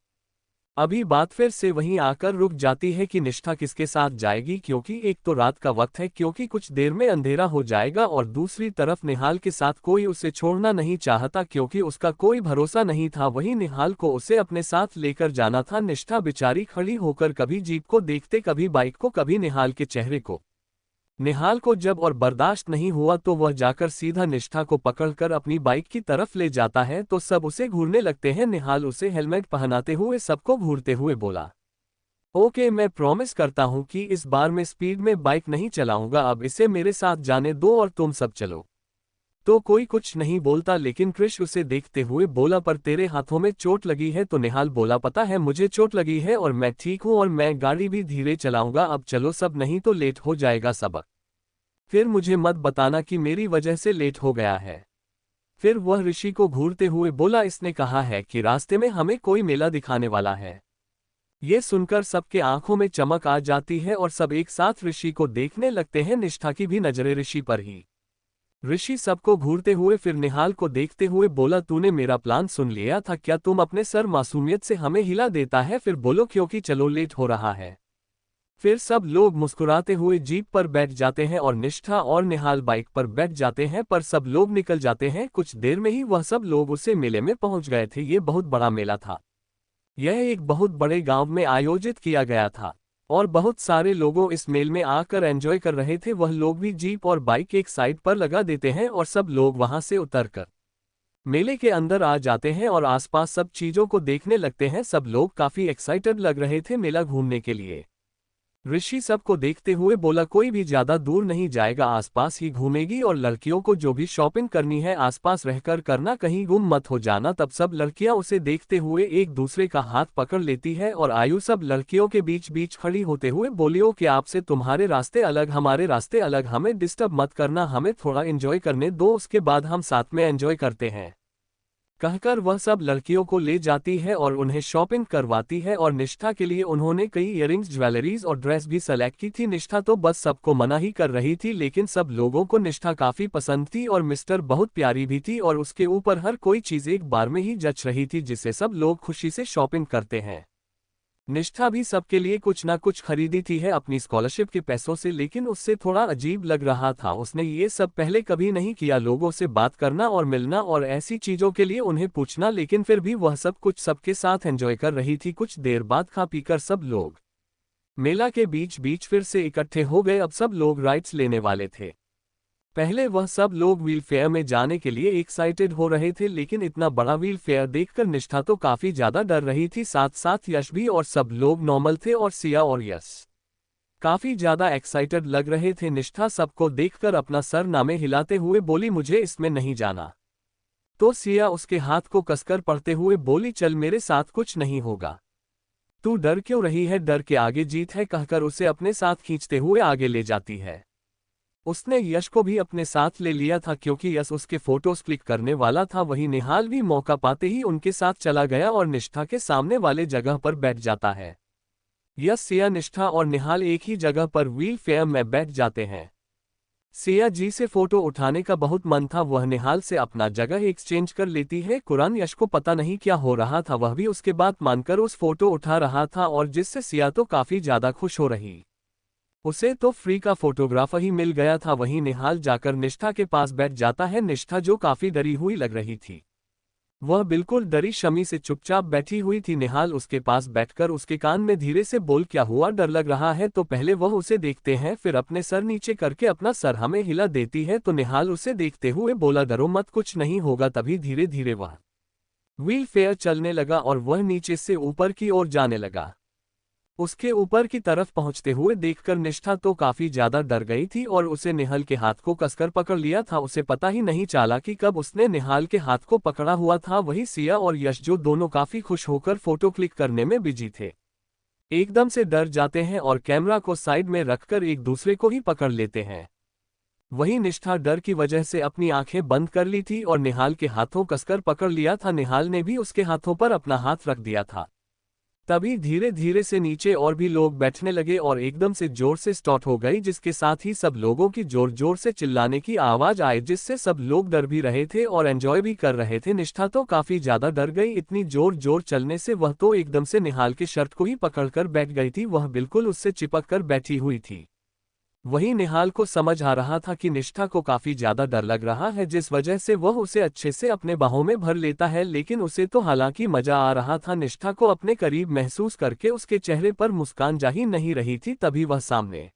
अभी बात फिर से वहीं आकर रुक जाती है कि निष्ठा किसके साथ जाएगी, क्योंकि एक तो रात का वक्त है, क्योंकि कुछ देर में अंधेरा हो जाएगा, और दूसरी तरफ निहाल के साथ कोई उसे छोड़ना नहीं चाहता क्योंकि उसका कोई भरोसा नहीं था। वहीं निहाल को उसे अपने साथ लेकर जाना था। निष्ठा बेचारी खड़ी होकर कभी जीप को देखते, कभी बाइक को, कभी निहाल के चेहरे को। निहाल को जब और बर्दाश्त नहीं हुआ तो वह जाकर सीधा निष्ठा को पकड़कर अपनी बाइक की तरफ ले जाता है। तो सब उसे घूरने लगते हैं। निहाल उसे हेलमेट पहनाते हुए सबको घूरते हुए बोला, ओके मैं प्रॉमिस करता हूं कि इस बार मैं स्पीड में बाइक नहीं चलाऊंगा, अब इसे मेरे साथ जाने दो और तुम सब चलो। तो कोई कुछ नहीं बोलता, लेकिन क्रिश उसे देखते हुए बोला, पर तेरे हाथों में चोट लगी है। तो निहाल बोला, पता है मुझे चोट लगी है और मैं ठीक हूं और मैं गाड़ी भी धीरे चलाऊंगा, अब चलो सब, नहीं तो लेट हो जाएगा सबक। फिर मुझे मत बताना कि मेरी वजह से लेट हो गया है। फिर वह ऋषि को घूरते हुए बोला, इसने कहा है कि रास्ते में हमें कोई मेला दिखाने वाला है। ये सुनकर सबके आंखों में चमक आ जाती है और सब एक साथ ऋषि को देखने लगते हैं। निष्ठा की भी नजरें ऋषि पर ही। ऋषि सबको घूरते हुए फिर निहाल को देखते हुए बोला, तूने मेरा प्लान सुन लिया था क्या? तुम अपने सर मासूमियत से हमें हिला देता है, फिर बोलो क्योंकि चलो लेट हो रहा है। फिर सब लोग मुस्कुराते हुए जीप पर बैठ जाते हैं और निष्ठा और निहाल बाइक पर बैठ जाते हैं, पर सब लोग निकल जाते हैं। कुछ देर में ही वह सब लोग उसे मेले में पहुंच गए थे। ये बहुत बड़ा मेला था। यह एक बहुत बड़े गांव में आयोजित किया गया था और बहुत सारे लोगों इस मेल में आकर एंजॉय कर रहे थे। वह लोग भी जीप और बाइक एक साइड पर लगा देते हैं और सब लोग वहां से उतरकर मेले के अंदर आ जाते हैं और आसपास सब चीजों को देखने लगते हैं। सब लोग काफी एक्साइटेड लग रहे थे मेला घूमने के लिए। ऋषि सबको देखते हुए बोला, कोई भी ज्यादा दूर नहीं जाएगा, आसपास ही घूमेगी और लड़कियों को जो भी शॉपिंग करनी है आसपास रहकर करना, कहीं गुम मत हो जाना। तब सब लड़कियां उसे देखते हुए एक दूसरे का हाथ पकड़ लेती है और आयु सब लड़कियों के बीच बीच खड़ी होते हुए बोली, कि आपसे तुम्हारे रास्ते अलग, हमारे रास्ते अलग, हमें डिस्टर्ब मत करना, हमें थोड़ा एंजॉय करने दो, उसके बाद हम साथ में एंजॉय करते हैं। कहकर वह सब लड़कियों को ले जाती है और उन्हें शॉपिंग करवाती है और निष्ठा के लिए उन्होंने कई इयरिंग्स, ज्वेलरीज और ड्रेस भी सेलेक्ट की थी। निष्ठा तो बस सबको मना ही कर रही थी, लेकिन सब लोगों को निष्ठा काफी पसंद थी और मिस्टर बहुत प्यारी भी थी और उसके ऊपर हर कोई चीज एक बार में ही जच रही थी, जिससे सब लोग खुशी से शॉपिंग करते हैं। निष्ठा भी सबके लिए कुछ ना कुछ खरीदी थी है अपनी स्कॉलरशिप के पैसों से, लेकिन उससे थोड़ा अजीब लग रहा था। उसने ये सब पहले कभी नहीं किया, लोगों से बात करना और मिलना और ऐसी चीजों के लिए उन्हें पूछना, लेकिन फिर भी वह सब कुछ सबके साथ एंजॉय कर रही थी। कुछ देर बाद खा पीकर सब लोग मेला के बीच बीच फिर से इकट्ठे हो गए। अब सब लोग राइड्स लेने वाले थे। पहले वह सब लोग व्हील फेयर में जाने के लिए एक्साइटेड हो रहे थे, लेकिन इतना बड़ा व्हील फेयर देखकर निष्ठा तो काफी ज्यादा डर रही थी, साथ साथ यश भी, और सब लोग नॉर्मल थे और सिया और यश काफी ज्यादा एक्साइटेड लग रहे थे। निष्ठा सबको देखकर अपना सर नामे हिलाते हुए बोली, मुझे इसमें नहीं जाना। तो सिया उसके हाथ को कसकर पड़ते हुए बोली, चल मेरे साथ, कुछ नहीं होगा, तू डर क्यों रही है, डर के आगे जीत है, कहकर उसे अपने साथ खींचते हुए आगे ले जाती है। उसने यश को भी अपने साथ ले लिया था क्योंकि यश उसके फोटोज क्लिक करने वाला था। वहीं निहाल भी मौका पाते ही उनके साथ चला गया और निष्ठा के सामने वाले जगह पर बैठ जाता है। यश, सिया, निष्ठा और निहाल एक ही जगह पर व्हील फेयर में बैठ जाते हैं। सिया जी से फोटो उठाने का बहुत मन था, वह निहाल से अपना जगह एक्सचेंज कर लेती है। कुरान यश को पता नहीं क्या हो रहा था, वह भी उसके बात मानकर उस फोटो उठा रहा था और जिससे सिया तो काफी ज्यादा खुश हो रही। उसे तो फ्री का फोटोग्राफर ही मिल गया था। वहीं निहाल जाकर निष्ठा के पास बैठ जाता है। निष्ठा जो काफी डरी हुई लग रही थी, वह बिल्कुल डरी शमी से चुपचाप बैठी हुई थी। निहाल उसके पास बैठकर उसके कान में धीरे से बोल, क्या हुआ, डर लग रहा है? तो पहले वह उसे देखते हैं, फिर अपने सर नीचे करके अपना सर हमें हिला देती है। तो निहाल उसे देखते हुए बोला, डरो मत, कुछ नहीं होगा। तभी धीरे धीरे वह व्हील फेयर चलने लगा और वह नीचे से ऊपर की ओर जाने लगा। उसके ऊपर की तरफ पहुंचते हुए देखकर निष्ठा तो काफी ज्यादा डर गई थी और उसे निहाल के हाथ को कसकर पकड़ लिया था। उसे पता ही नहीं चला कि कब उसने निहाल के हाथ को पकड़ा हुआ था। वही सिया और यश जो दोनों काफी खुश होकर फोटो क्लिक करने में बिजी थे, एकदम से डर जाते हैं और कैमरा को साइड में रखकर एक दूसरे को ही पकड़ लेते हैं। वही निष्ठा डर की वजह से अपनी आंखें बंद कर ली थी और निहाल के हाथों कसकर पकड़ लिया था। निहाल ने भी उसके हाथों पर अपना हाथ रख दिया था। तभी धीरे धीरे से नीचे और भी लोग बैठने लगे और एकदम से जोर से स्टार्ट हो गई, जिसके साथ ही सब लोगों की जोर जोर से चिल्लाने की आवाज आई, जिससे सब लोग डर भी रहे थे और एंजॉय भी कर रहे थे। निष्ठा तो काफी ज्यादा डर गई, इतनी जोर जोर चलने से वह तो एकदम से निहाल के शर्ट को ही पकड़कर बैठ गई थी। वह बिल्कुल उससे चिपक कर बैठी हुई थी। वहीं निहाल को समझ आ रहा था कि निष्ठा को काफी ज्यादा डर लग रहा है, जिस वजह से वह उसे अच्छे से अपने बाहों में भर लेता है, लेकिन उसे तो हालांकि मजा आ रहा था। निष्ठा को अपने करीब महसूस करके उसके चेहरे पर मुस्कान जा ही नहीं रही थी। तभी वह सामने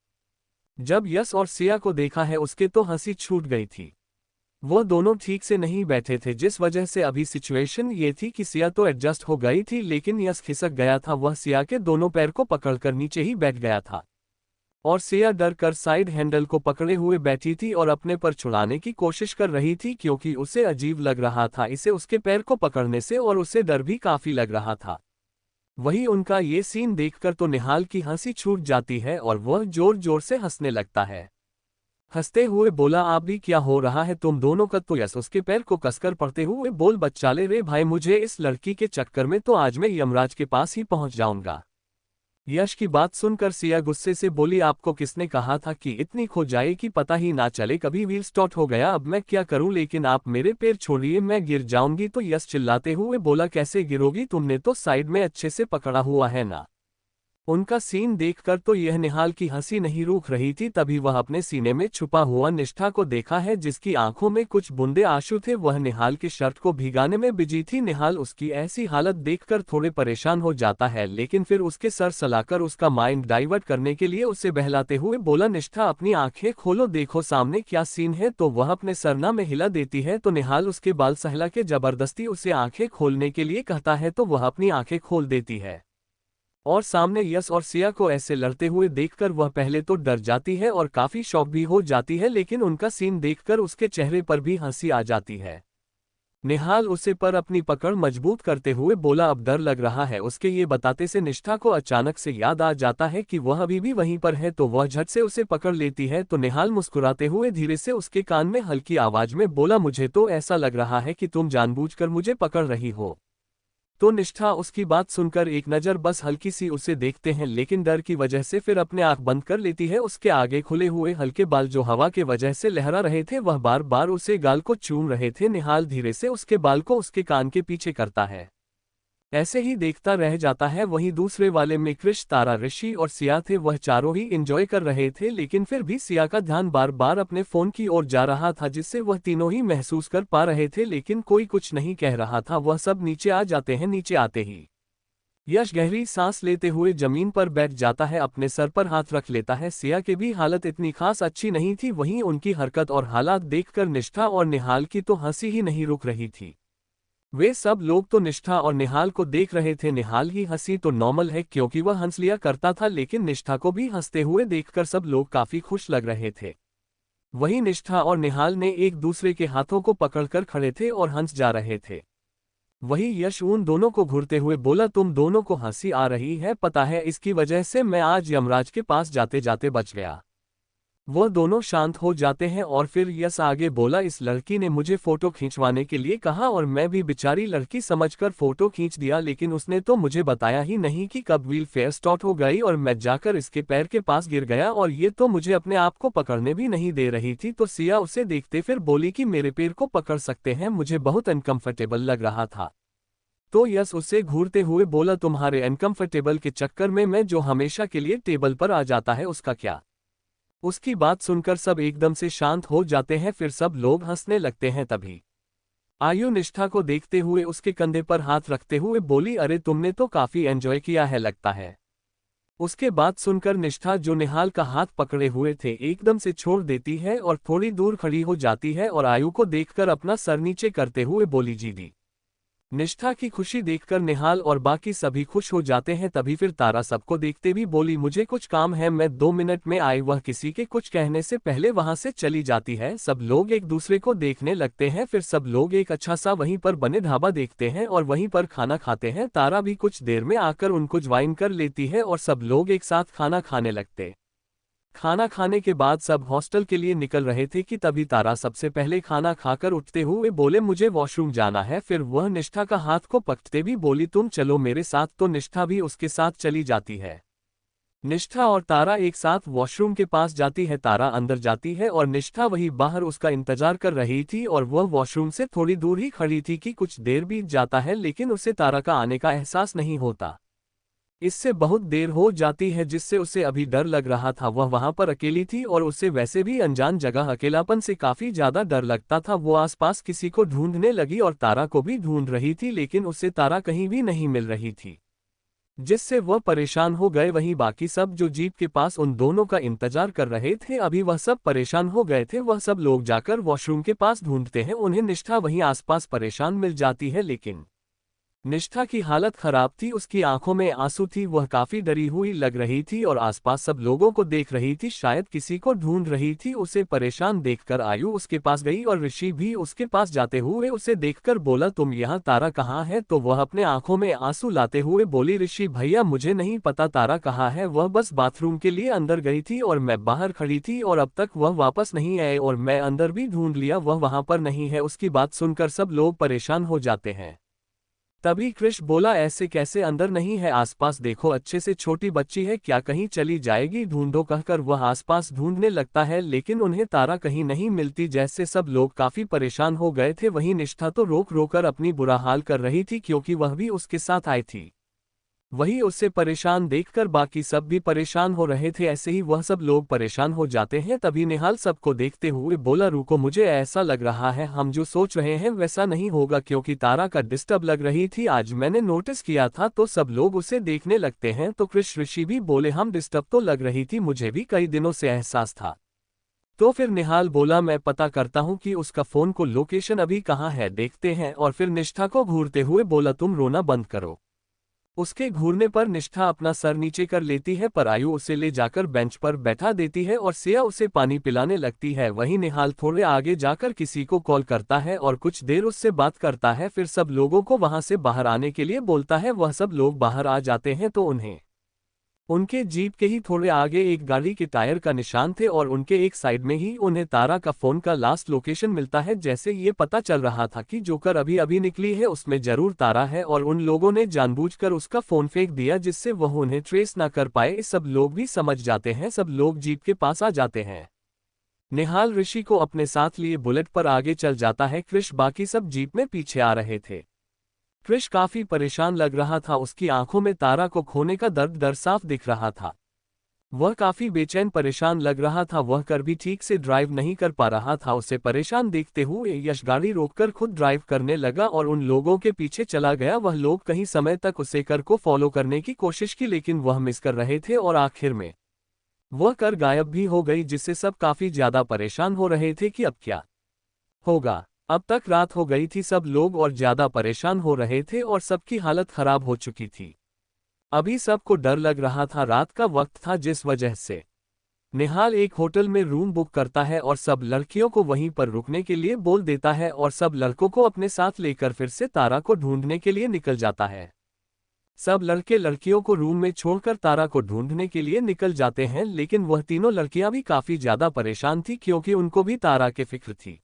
जब यश और सिया को देखा है, उसके तो हंसी छूट गई थी। वह दोनों ठीक से नहीं बैठे थे, जिस वजह से अभी सिचुएशन ये थी कि सिया तो एडजस्ट हो गई थी, लेकिन यश खिसक गया था। वह सिया के दोनों पैर को पकड़कर नीचे ही बैठ गया था और सिया डर कर साइड हैंडल को पकड़े हुए बैठी थी और अपने पर छुड़ाने की कोशिश कर रही थी, क्योंकि उसे अजीब लग रहा था इसे उसके पैर को पकड़ने से और उसे डर भी काफी लग रहा था। वही उनका ये सीन देखकर तो निहाल की हंसी छूट जाती है और वह जोर जोर से हंसने लगता है। हंसते हुए बोला, आप भी क्या हो रहा है तुम दोनों का? तो यश उसके पैर को कसकर पकड़ते हुए बोल, बच्चाले रे भाई, मुझे इस लड़की के चक्कर में तो आज मैं यमराज के पास ही पहुंच जाऊंगा। यश की बात सुनकर सिया गुस्से से बोली, आपको किसने कहा था कि इतनी खो जाए कि पता ही ना चले? कभी व्हील स्टार्ट हो गया, अब मैं क्या करूं? लेकिन आप मेरे पैर छोड़िए, मैं गिर जाऊंगी। तो यश चिल्लाते हुए बोला, कैसे गिरोगी? तुमने तो साइड में अच्छे से पकड़ा हुआ है ना। उनका सीन देखकर तो यह निहाल की हंसी नहीं रुक रही थी। तभी वह अपने सीने में छुपा हुआ निष्ठा को देखा है, जिसकी आंखों में कुछ बूंदे आंसू थे। वह निहाल के शर्ट को भिगाने में बिजी थी। निहाल उसकी ऐसी हालत देखकर थोड़े परेशान हो जाता है, लेकिन फिर उसके सर सलाकर उसका माइंड डाइवर्ट करने के लिए उसे बहलाते हुए बोला, निष्ठा अपनी आंखें खोलो, देखो सामने क्या सीन है। तो वह अपने सरना में हिला देती है, तो निहाल उसके बाल सहला के जबरदस्ती उसे आंखें खोलने के लिए कहता है, तो वह अपनी आंखें खोल देती है और सामने यश और सिया को ऐसे लड़ते हुए देखकर वह पहले तो डर जाती है और काफी शॉक भी हो जाती है, लेकिन उनका सीन देखकर उसके चेहरे पर भी हंसी आ जाती है। निहाल उसे पर अपनी पकड़ मजबूत करते हुए बोला, अब डर लग रहा है? उसके ये बताते से निष्ठा को अचानक से याद आ जाता है कि वह अभी भी वहीं पर है, तो वह झट से उसे पकड़ लेती है। तो निहाल मुस्कुराते हुए धीरे से उसके कान में हल्की आवाज में बोला, मुझे तो ऐसा लग रहा है कि तुम जानबूझकर मुझे पकड़ रही हो। तो निष्ठा उसकी बात सुनकर एक नज़र बस हल्की सी उसे देखते हैं, लेकिन डर की वजह से फिर अपने आंख बंद कर लेती है। उसके आगे खुले हुए हल्के बाल जो हवा के वजह से लहरा रहे थे, वह बार बार उसे गाल को चूम रहे थे। निहाल धीरे से उसके बाल को उसके कान के पीछे करता है, ऐसे ही देखता रह जाता है। वहीं दूसरे वाले में कृष, तारा, ऋषि और सिया थे। वह चारों ही एंजॉय कर रहे थे, लेकिन फिर भी सिया का ध्यान बार बार अपने फोन की ओर जा रहा था, जिससे वह तीनों ही महसूस कर पा रहे थे, लेकिन कोई कुछ नहीं कह रहा था। वह सब नीचे आ जाते हैं। नीचे आते ही यश गहरी सांस लेते हुए जमीन पर बैठ जाता है, अपने सर पर हाथ रख लेता है। सिया की भी हालत इतनी खास अच्छी नहीं थी। वहीं उनकी हरकत और हालात देखकर निष्ठा और निहाल की तो हंसी ही नहीं रुक रही थी। वे सब लोग तो निष्ठा और निहाल को देख रहे थे। निहाल की हंसी तो नॉर्मल है, क्योंकि वह हंस लिया करता था, लेकिन निष्ठा को भी हंसते हुए देखकर सब लोग काफी खुश लग रहे थे। वहीं निष्ठा और निहाल ने एक दूसरे के हाथों को पकड़कर खड़े थे और हंस जा रहे थे। वहीं यश उन दोनों को घूरते हुए बोला, तुम दोनों को हंसी आ रही है, पता है इसकी वजह से मैं आज यमराज के पास जाते जाते बच गया। वह दोनों शांत हो जाते हैं और फिर यश आगे बोला, इस लड़की ने मुझे फोटो खींचवाने के लिए कहा और मैं भी बेचारी लड़की समझकर फोटो खींच दिया, लेकिन उसने तो मुझे बताया ही नहीं कि कब व्हील फेयर स्टार्ट हो गई और मैं जाकर इसके पैर के पास गिर गया और ये तो मुझे अपने आप को पकड़ने भी नहीं दे रही थी। तो सिया उसे देखते फिर बोली कि मेरे पैर को पकड़ सकते हैं, मुझे बहुत अनकंफर्टेबल लग रहा था। तो यश उसे घूरते हुए बोला, तुम्हारे अनकंफर्टेबल के चक्कर में मैं जो हमेशा के लिए टेबल पर आ जाता है उसका क्या? उसकी बात सुनकर सब एकदम से शांत हो जाते हैं, फिर सब लोग हंसने लगते हैं। तभी आयु निष्ठा को देखते हुए उसके कंधे पर हाथ रखते हुए बोली, अरे तुमने तो काफी एंजॉय किया है लगता है। उसके बाद सुनकर निष्ठा जो निहाल का हाथ पकड़े हुए थे एकदम से छोड़ देती है और थोड़ी दूर खड़ी हो जाती है और आयु को देखकर अपना सर नीचे करते हुए बोली, जीदी निष्ठा की खुशी देखकर निहाल और बाकी सभी खुश हो जाते हैं। तभी फिर तारा सबको देखते भी बोली, मुझे कुछ काम है, मैं 2 मिनट में आई। वह किसी के कुछ कहने से पहले वहां से चली जाती है। सब लोग एक दूसरे को देखने लगते हैं। फिर सब लोग एक अच्छा सा वहीं पर बने ढाबा देखते हैं और वहीं पर खाना खाते हैं। तारा भी कुछ देर में आकर उनको ज्वाइन कर लेती है और सब लोग एक साथ खाना खाने लगते। खाना खाने के बाद सब हॉस्टल के लिए निकल रहे थे कि तभी तारा सबसे पहले खाना खाकर उठते हुए बोले, मुझे वॉशरूम जाना है। फिर वह निष्ठा का हाथ को पकड़ते भी बोली, तुम चलो मेरे साथ। तो निष्ठा भी उसके साथ चली जाती है। निष्ठा और तारा एक साथ वॉशरूम के पास जाती है। तारा अंदर जाती है और निष्ठा वही बाहर उसका इंतजार कर रही थी और वह वॉशरूम से थोड़ी दूर ही खड़ी थी कि कुछ देर बीत जाता है लेकिन उसे तारा का आने का एहसास नहीं होता। इससे बहुत देर हो जाती है जिससे उसे अभी डर लग रहा था। वह वहां पर अकेली थी और उसे वैसे भी अनजान जगह अकेलापन से काफी ज्यादा डर लगता था। वो आसपास किसी को ढूंढने लगी और तारा को भी ढूंढ रही थी लेकिन उसे तारा कहीं भी नहीं मिल रही थी, जिससे वह परेशान हो गए। वहीं बाकी सब जो जीप के पास उन दोनों का इंतजार कर रहे थे अभी वह सब परेशान हो गए थे। वह सब लोग जाकर वॉशरूम के पास ढूंढते हैं। उन्हें निष्ठा वहीं आसपास परेशान मिल जाती है लेकिन निष्ठा की हालत खराब थी, उसकी आंखों में आंसू थी, वह काफी डरी हुई लग रही थी और आसपास सब लोगों को देख रही थी, शायद किसी को ढूंढ रही थी। उसे परेशान देखकर आयु उसके पास गई और ऋषि भी उसके पास जाते हुए उसे देखकर बोला, तुम यहाँ, तारा कहाँ है? तो वह अपने आंखों में आंसू लाते हुए बोली, ऋषि भैया मुझे नहीं पता तारा कहाँ है, वह बस बाथरूम के लिए अंदर गई थी और मैं बाहर खड़ी थी और अब तक वह वापस नहीं आए और मैं अंदर भी ढूंढ लिया, वह वहां पर नहीं है। उसकी बात सुनकर सब लोग परेशान हो जाते हैं। तभी कृष बोला, ऐसे कैसे अंदर नहीं है? आसपास देखो अच्छे से, छोटी बच्ची है क्या, कहीं चली जाएगी, ढूंढो। कहकर वह आसपास ढूंढने लगता है लेकिन उन्हें तारा कहीं नहीं मिलती, जैसे सब लोग काफी परेशान हो गए थे। वहीं निष्ठा तो रोक रोकर अपनी बुरा हाल कर रही थी क्योंकि वह भी उसके साथ आई थी। वही उससे परेशान देखकर बाकी सब भी परेशान हो रहे थे। ऐसे ही वह सब लोग परेशान हो जाते हैं। तभी निहाल सबको देखते हुए बोला, रुको, मुझे ऐसा लग रहा है हम जो सोच रहे हैं वैसा नहीं होगा, क्योंकि तारा का डिस्टर्ब लग रही थी, आज मैंने नोटिस किया था। तो सब लोग उसे देखने लगते हैं। तो कृष ऋषि भी बोले, हम डिस्टर्ब तो लग रही थी, मुझे भी कई दिनों से एहसास था। तो फिर निहाल बोला, मैं पता करता हूँ कि उसका फोन को लोकेशन अभी कहाँ है, देखते हैं। और फिर निष्ठा को घूरते हुए बोला, तुम रोना बंद करो। उसके घूरने पर निष्ठा अपना सर नीचे कर लेती है पर आयु उसे ले जाकर बेंच पर बैठा देती है और सिया उसे पानी पिलाने लगती है। वहीं निहाल थोड़े आगे जाकर किसी को कॉल करता है और कुछ देर उससे बात करता है। फिर सब लोगों को वहां से बाहर आने के लिए बोलता है। वह सब लोग बाहर आ जाते हैं तो उन्हें उनके जीप के ही थोड़े आगे एक गाड़ी के टायर का निशान थे और उनके एक साइड में ही उन्हें तारा का फोन का लास्ट लोकेशन मिलता है। जैसे ये पता चल रहा था कि जोकर अभी अभी निकली है उसमें जरूर तारा है और उन लोगों ने जानबूझकर उसका फोन फेंक दिया जिससे वह उन्हें ट्रेस ना कर पाए। सब लोग भी समझ जाते हैं। सब लोग जीप के पास आ जाते हैं। निहाल ऋषि को अपने साथ लिए बुलेट पर आगे चल जाता है। कृष बाकी सब जीप में पीछे आ रहे थे। कृष काफी परेशान लग रहा था, उसकी आंखों में तारा को खोने का दर्द साफ दिख रहा था। वह काफी बेचैन परेशान लग रहा था, वह कर भी ठीक से ड्राइव नहीं कर पा रहा था। उसे परेशान देखते हुए यश गाड़ी रोककर खुद ड्राइव करने लगा और उन लोगों के पीछे चला गया। वह लोग कहीं समय तक उसे कर को फॉलो करने की कोशिश की लेकिन वह मिस कर रहे थे और आखिर में वह कर गायब भी हो गई, जिससे सब काफी ज्यादा परेशान हो रहे थे कि अब क्या होगा। अब तक रात हो गई थी, सब लोग और ज्यादा परेशान हो रहे थे और सबकी हालत खराब हो चुकी थी। अभी सबको डर लग रहा था, रात का वक्त था जिस वजह से निहाल एक होटल में रूम बुक करता है और सब लड़कियों को वहीं पर रुकने के लिए बोल देता है और सब लड़कों को अपने साथ लेकर फिर से तारा को ढूंढने के लिए निकल जाता है। सब लड़के लड़कियों को रूम में छोड़कर तारा को ढूंढने के लिए निकल जाते हैं लेकिन वह तीनों लड़कियां भी काफी ज्यादा परेशान थी क्योंकि उनको भी तारा की फिक्र थी।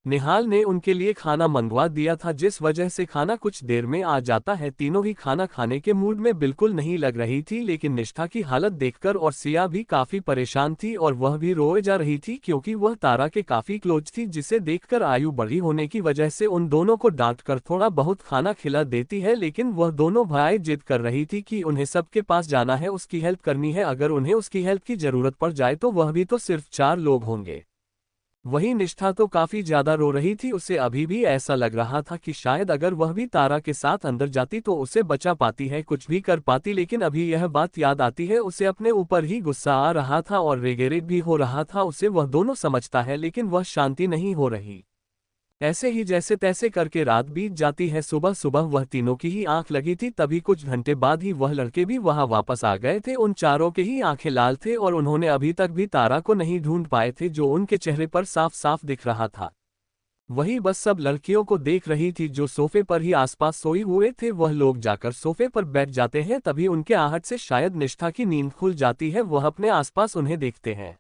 निहाल ने उनके लिए खाना मंगवा दिया था जिस वजह से खाना कुछ देर में आ जाता है। तीनों ही खाना खाने के मूड में बिल्कुल नहीं लग रही थी लेकिन निष्ठा की हालत देखकर और सिया भी काफी परेशान थी और वह भी रोए जा रही थी क्योंकि वह तारा के काफी क्लोज थी, जिसे देखकर आयु बड़ी होने की वजह से उन दोनों को डांट कर थोड़ा बहुत खाना खिला देती है। लेकिन वह दोनों भाई जिद कर रही थी कि उन्हें सबके पास जाना है, उसकी हेल्प करनी है, अगर उन्हें उसकी हेल्प की जरूरत पड़ जाए तो वह भी तो सिर्फ 4 लोग होंगे। वहीं निष्ठा तो काफी ज्यादा रो रही थी, उसे अभी भी ऐसा लग रहा था कि शायद अगर वह भी तारा के साथ अंदर जाती तो उसे बचा पाती है, कुछ भी कर पाती। लेकिन अभी यह बात याद आती है, उसे अपने ऊपर ही गुस्सा आ रहा था और रेगेरेट भी हो रहा था। उसे वह दोनों समझता है लेकिन वह शांति नहीं हो रही। ऐसे ही जैसे तैसे करके रात बीत जाती है। सुबह सुबह वह तीनों की ही आंख लगी थी, तभी कुछ घंटे बाद ही वह लड़के भी वहां वापस आ गए थे। उन चारों के ही आंखें लाल थे और उन्होंने अभी तक भी तारा को नहीं ढूंढ पाए थे, जो उनके चेहरे पर साफ साफ दिख रहा था। वही बस सब लड़कियों को देख रही थी जो सोफे पर ही आसपास सोई हुए थे। वह लोग जाकर सोफे पर बैठ जाते हैं, तभी उनके आहट से शायद निष्ठा की नींद खुल जाती है। वह अपने आसपास उन्हें देखते हैं।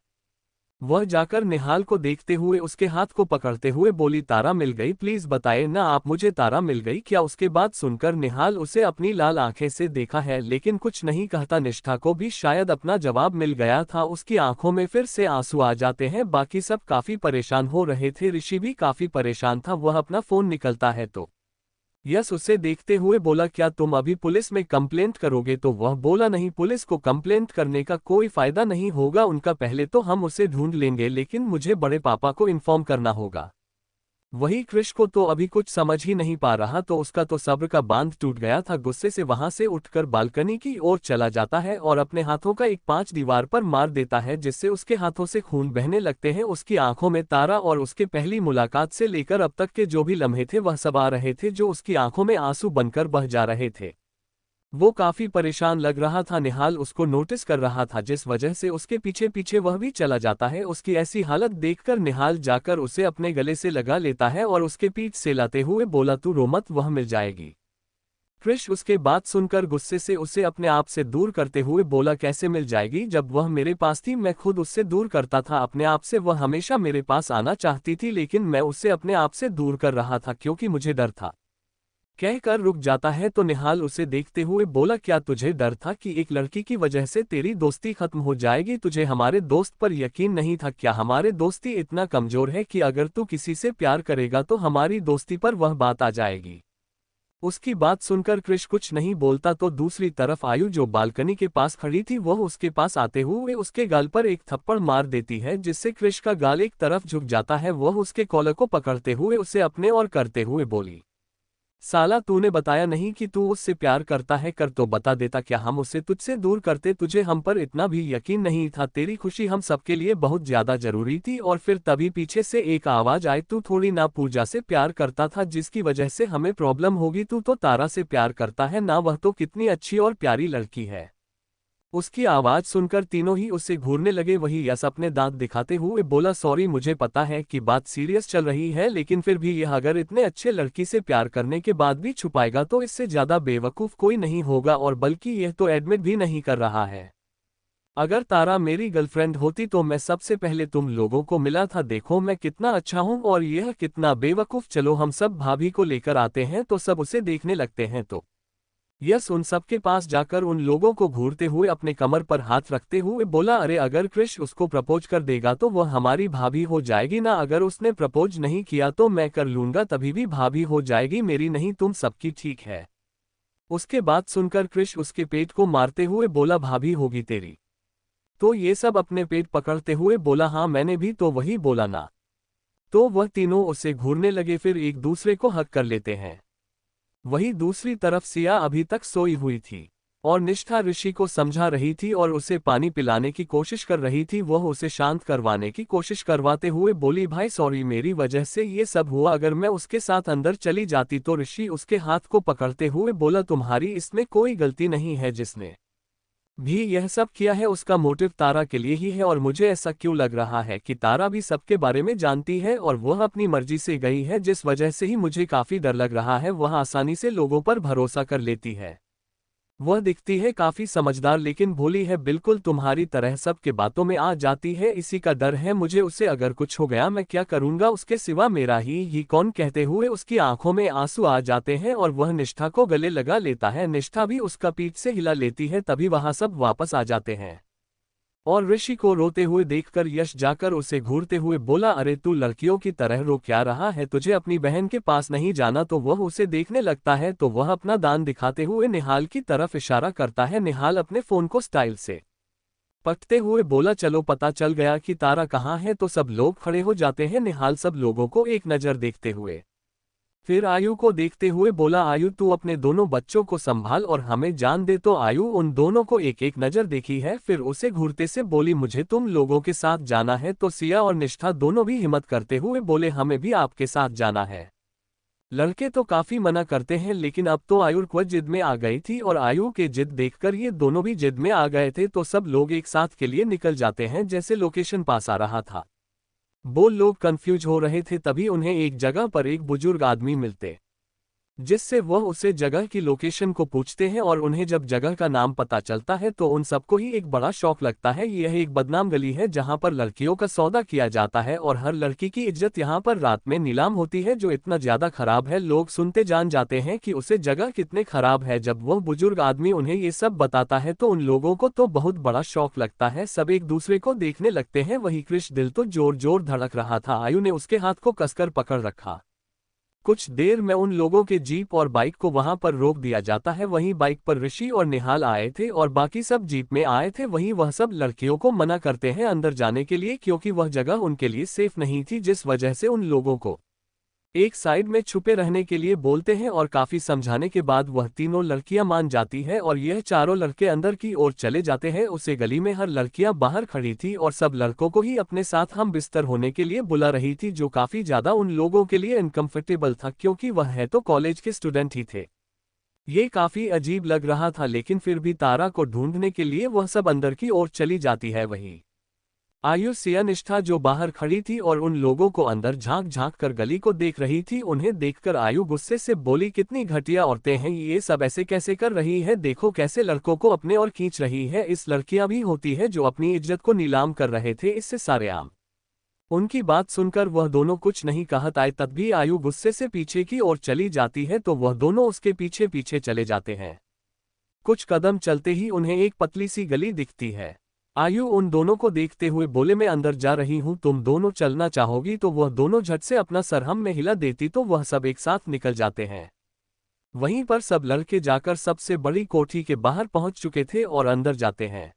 वह जाकर निहाल को देखते हुए उसके हाथ को पकड़ते हुए बोली, तारा मिल गई, प्लीज बताए ना आप मुझे, तारा मिल गई क्या? उसके बाद सुनकर निहाल उसे अपनी लाल आंखें से देखा है लेकिन कुछ नहीं कहता। निष्ठा को भी शायद अपना जवाब मिल गया था। उसकी आंखों में फिर से आंसू आ जाते हैं। बाकी सब काफी परेशान हो रहे थे। ऋषि भी काफी परेशान था। वह अपना फोन निकलता है तो यस उसे देखते हुए बोला, क्या तुम अभी पुलिस में कंप्लेंट करोगे? तो वह बोला, नहीं, पुलिस को कंप्लेंट करने का कोई फायदा नहीं होगा उनका। पहले तो हम उसे ढूंढ लेंगे लेकिन मुझे बड़े पापा को इन्फॉर्म करना होगा। वही कृष को तो अभी कुछ समझ ही नहीं पा रहा, तो उसका तो सब्र का बांध टूट गया था। गुस्से से वहां से उठकर बालकनी की ओर चला जाता है और अपने हाथों का एक पांच दीवार पर मार देता है, जिससे उसके हाथों से खून बहने लगते हैं। उसकी आंखों में तारा और उसके पहली मुलाकात से लेकर अब तक के जो भी लम्हे थे वह सब आ रहे थे, जो उसकी आंखों में आंसू बनकर बह जा रहे थे। वो काफी परेशान लग रहा था। निहाल उसको नोटिस कर रहा था, जिस वजह से उसके पीछे पीछे वह भी चला जाता है। उसकी ऐसी हालत देखकर निहाल जाकर उसे अपने गले से लगा लेता है और उसके पीठ से लाते हुए बोला, तू रो मत, वह मिल जाएगी। कृष उसके बात सुनकर गुस्से से उसे अपने आप से दूर करते हुए बोला, कैसे मिल जाएगी? जब वह मेरे पास थी मैं खुद उससे दूर करता था अपने आप से। वह हमेशा मेरे पास आना चाहती थी लेकिन मैं उससे अपने आप से दूर कर रहा था क्योंकि मुझे डर था। कहकर रुक जाता है तो निहाल उसे देखते हुए बोला, क्या तुझे डर था कि एक लड़की की वजह से तेरी दोस्ती खत्म हो जाएगी? तुझे हमारे दोस्त पर यकीन नहीं था क्या? हमारे दोस्ती इतना कमजोर है कि अगर तू किसी से प्यार करेगा तो हमारी दोस्ती पर वह बात आ जाएगी। उसकी बात सुनकर कृष कुछ नहीं बोलता, तो दूसरी तरफ आयु जो बालकनी के पास खड़ी थी वह उसके पास आते हुए उसके गाल पर एक थप्पड़ मार देती है, जिससे कृष का गाल एक तरफ झुक जाता है। वह उसके कॉलर को पकड़ते हुए उसे अपने और करते हुए बोली, साला तूने बताया नहीं कि तू उससे प्यार करता है, कर तो बता देता, क्या हम उसे तुझसे दूर करते? तुझे हम पर इतना भी यकीन नहीं था? तेरी खुशी हम सबके लिए बहुत ज्यादा जरूरी थी। और फिर तभी पीछे से एक आवाज आई, तू थोड़ी ना पूजा से प्यार करता था जिसकी वजह से हमें प्रॉब्लम होगी? तू तो तारा से प्यार करता है ना, वह तो कितनी अच्छी और प्यारी लड़की है। उसकी आवाज सुनकर तीनों ही उससे घूरने लगे। वही यश अपने दांत दिखाते हुए बोला, सॉरी, मुझे पता है कि बात सीरियस चल रही है लेकिन फिर भी यह अगर इतने अच्छे लड़की से प्यार करने के बाद भी छुपाएगा तो इससे ज्यादा बेवकूफ कोई नहीं होगा। और बल्कि यह तो एडमिट भी नहीं कर रहा है। अगर तारा मेरी गर्लफ्रेंड होती तो मैं सबसे पहले तुम लोगों को मिला था। देखो मैं कितना अच्छा हूं और यह कितना बेवकूफ। चलो हम सब भाभी को लेकर आते हैं। तो सब उसे देखने लगते हैं। तो यस उन सबके पास जाकर उन लोगों को घूरते हुए अपने कमर पर हाथ रखते हुए बोला, अरे अगर कृष उसको प्रपोज कर देगा तो वह हमारी भाभी हो जाएगी ना, अगर उसने प्रपोज नहीं किया तो मैं कर लूंगा तभी भी भाभी हो जाएगी, मेरी नहीं तुम सबकी, ठीक है? उसके बाद सुनकर कृष उसके पेट को मारते हुए बोला, भाभी होगी तेरी? तो ये सब अपने पेट पकड़ते हुए बोला, हाँ मैंने भी तो वही बोला ना। तो वह तीनों उसे घूरने लगे, फिर एक दूसरे को हक कर लेते हैं। वही दूसरी तरफ सिया अभी तक सोई हुई थी और निष्ठा ऋषि को समझा रही थी और उसे पानी पिलाने की कोशिश कर रही थी। वह उसे शांत करवाने की कोशिश करवाते हुए बोली, भाई सॉरी, मेरी वजह से ये सब हुआ, अगर मैं उसके साथ अंदर चली जाती तो ऋषि उसके हाथ को पकड़ते हुए बोला, तुम्हारी इसमें कोई गलती नहीं है, जिसने भी यह सब किया है उसका मोटिव तारा के लिए ही है। और मुझे ऐसा क्यों लग रहा है कि तारा भी सबके बारे में जानती है और वह अपनी मर्जी से गई है, जिस वजह से ही मुझे काफी डर लग रहा है। वह आसानी से लोगों पर भरोसा कर लेती है। वह दिखती है काफी समझदार लेकिन भोली है, बिल्कुल तुम्हारी तरह सबके बातों में आ जाती है। इसी का डर है मुझे, उसे अगर कुछ हो गया मैं क्या करूंगा, उसके सिवा मेरा ही कौन? कहते हुए उसकी आंखों में आंसू आ जाते हैं और वह निष्ठा को गले लगा लेता है। निष्ठा भी उसका पीठ से हिला लेती है, तभी वहां सब वापस आ जाते हैं। और ऋषि को रोते हुए देखकर यश जाकर उसे घूरते हुए बोला, अरे तू लड़कियों की तरह रो क्या रहा है? तुझे अपनी बहन के पास नहीं जाना? तो वह उसे देखने लगता है तो वह अपना दान दिखाते हुए निहाल की तरफ इशारा करता है। निहाल अपने फोन को स्टाइल से पकड़ते हुए बोला, चलो पता चल गया कि तारा कहाँ है। तो सब लोग खड़े हो जाते हैं निहाल सब लोगों को एक नज़र देखते हुए। फिर आयु को देखते हुए बोला, आयु तू अपने दोनों बच्चों को संभाल और हमें जान दे। तो आयु उन दोनों को एक एक नजर देखी है, फिर उसे घूरते से बोली, मुझे तुम लोगों के साथ जाना है। तो सिया और निष्ठा दोनों भी हिम्मत करते हुए बोले, हमें भी आपके साथ जाना है। लड़के तो काफी मना करते हैं, लेकिन अब तो आयु खुद जिद में आ गई थी और आयु के जिद देखकर ये दोनों भी जिद में आ गए थे। तो सब लोग एक साथ के लिए निकल जाते हैं। जैसे लोकेशन पास आ रहा था, वो लोग कंफ्यूज हो रहे थे, तभी उन्हें एक जगह पर एक बुजुर्ग आदमी मिलते, जिससे वह उसे जगह की लोकेशन को पूछते हैं। और उन्हें जब जगह का नाम पता चलता है तो उन सबको ही एक बड़ा शौक लगता है। यह एक बदनाम गली है जहां पर लड़कियों का सौदा किया जाता है और हर लड़की की इज्जत यहां पर रात में नीलाम होती है, जो इतना ज्यादा खराब है। लोग सुनते जान जाते हैं कि उसे जगह कितने खराब है। जब वह बुजुर्ग आदमी उन्हें ये सब बताता है तो उन लोगों को तो बहुत बड़ा शौक लगता है। सब एक दूसरे को देखने लगते हैं। वही कृष दिल तो जोर जोर धड़क रहा था। आयु ने उसके हाथ को कसकर पकड़ रखा। कुछ देर में उन लोगों के जीप और बाइक को वहां पर रोक दिया जाता है। वहीं बाइक पर ऋषि और निहाल आए थे और बाकी सब जीप में आए थे। वहीं वह सब लड़कियों को मना करते हैं अंदर जाने के लिए, क्योंकि वह जगह उनके लिए सेफ नहीं थी, जिस वजह से उन लोगों को एक साइड में छुपे रहने के लिए बोलते हैं। और काफी समझाने के बाद वह तीनों लड़कियां मान जाती है और यह चारों लड़के अंदर की ओर चले जाते हैं। उसे गली में हर लड़कियां बाहर खड़ी थी और सब लड़कों को ही अपने साथ हम बिस्तर होने के लिए बुला रही थी, जो काफी ज्यादा उन लोगों के लिए अनकंफर्टेबल था, क्योंकि वह है तो कॉलेज के स्टूडेंट ही थे। ये काफी अजीब लग रहा था, लेकिन फिर भी तारा को ढूंढने के लिए वह सब अंदर की ओर चली जाती है। वही आयु सिया निष्ठा जो बाहर खड़ी थी और उन लोगों को अंदर झांक झांक कर गली को देख रही थी। उन्हें देखकर आयु गुस्से से बोली, कितनी घटिया औरतें हैं ये सब, ऐसे कैसे कर रही है, देखो कैसे लड़कों को अपने और खींच रही है। इस लड़कियां भी होती है जो अपनी इज्जत को नीलाम कर रहे थे, इससे सारे आम। उनकी बात सुनकर वह दोनों कुछ नहीं कहत आए। तब भी आयु गुस्से से पीछे की ओर चली जाती है तो वह दोनों उसके पीछे पीछे चले जाते हैं। कुछ कदम चलते ही उन्हें एक पतली सी गली दिखती है। आयु उन दोनों को देखते हुए बोले, मैं अंदर जा रही हूं, तुम दोनों चलना चाहोगी? तो वह दोनों झट से अपना सर हम में हिला देती तो वह सब एक साथ निकल जाते हैं। वहीं पर सब लड़के जाकर सबसे बड़ी कोठी के बाहर पहुंच चुके थे और अंदर जाते हैं।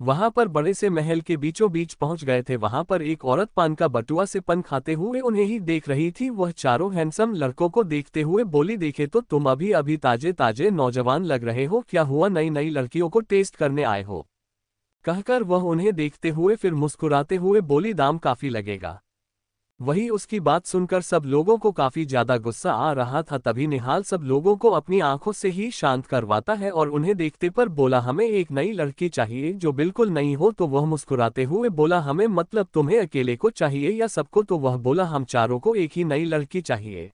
वहां पर बड़े से महल के बीचों बीच पहुंच गए थे। वहां पर एक औरत पान का बटुआ से पन खाते हुए उन्हें ही देख रही थी। वह चारों हैंडसम लड़कों को देखते हुए बोली, देखे तो तुम अभी अभी ताजे ताजे नौजवान लग रहे हो, क्या हुआ नई नई लड़कियों को टेस्ट करने आए हो? कहकर वह उन्हें देखते हुए फिर मुस्कुराते हुए बोली, दाम काफी लगेगा। वही उसकी बात सुनकर सब लोगों को काफी ज्यादा गुस्सा आ रहा था। तभी निहाल सब लोगों को अपनी आंखों से ही शांत करवाता है और उन्हें देखते पर बोला, हमें एक नई लड़की चाहिए जो बिल्कुल नई हो। तो वह मुस्कुराते हुए बोला, हमें मतलब तुम्हें अकेले को चाहिए या सबको? तो वह बोला, हम चारों को एक ही नई लड़की चाहिए।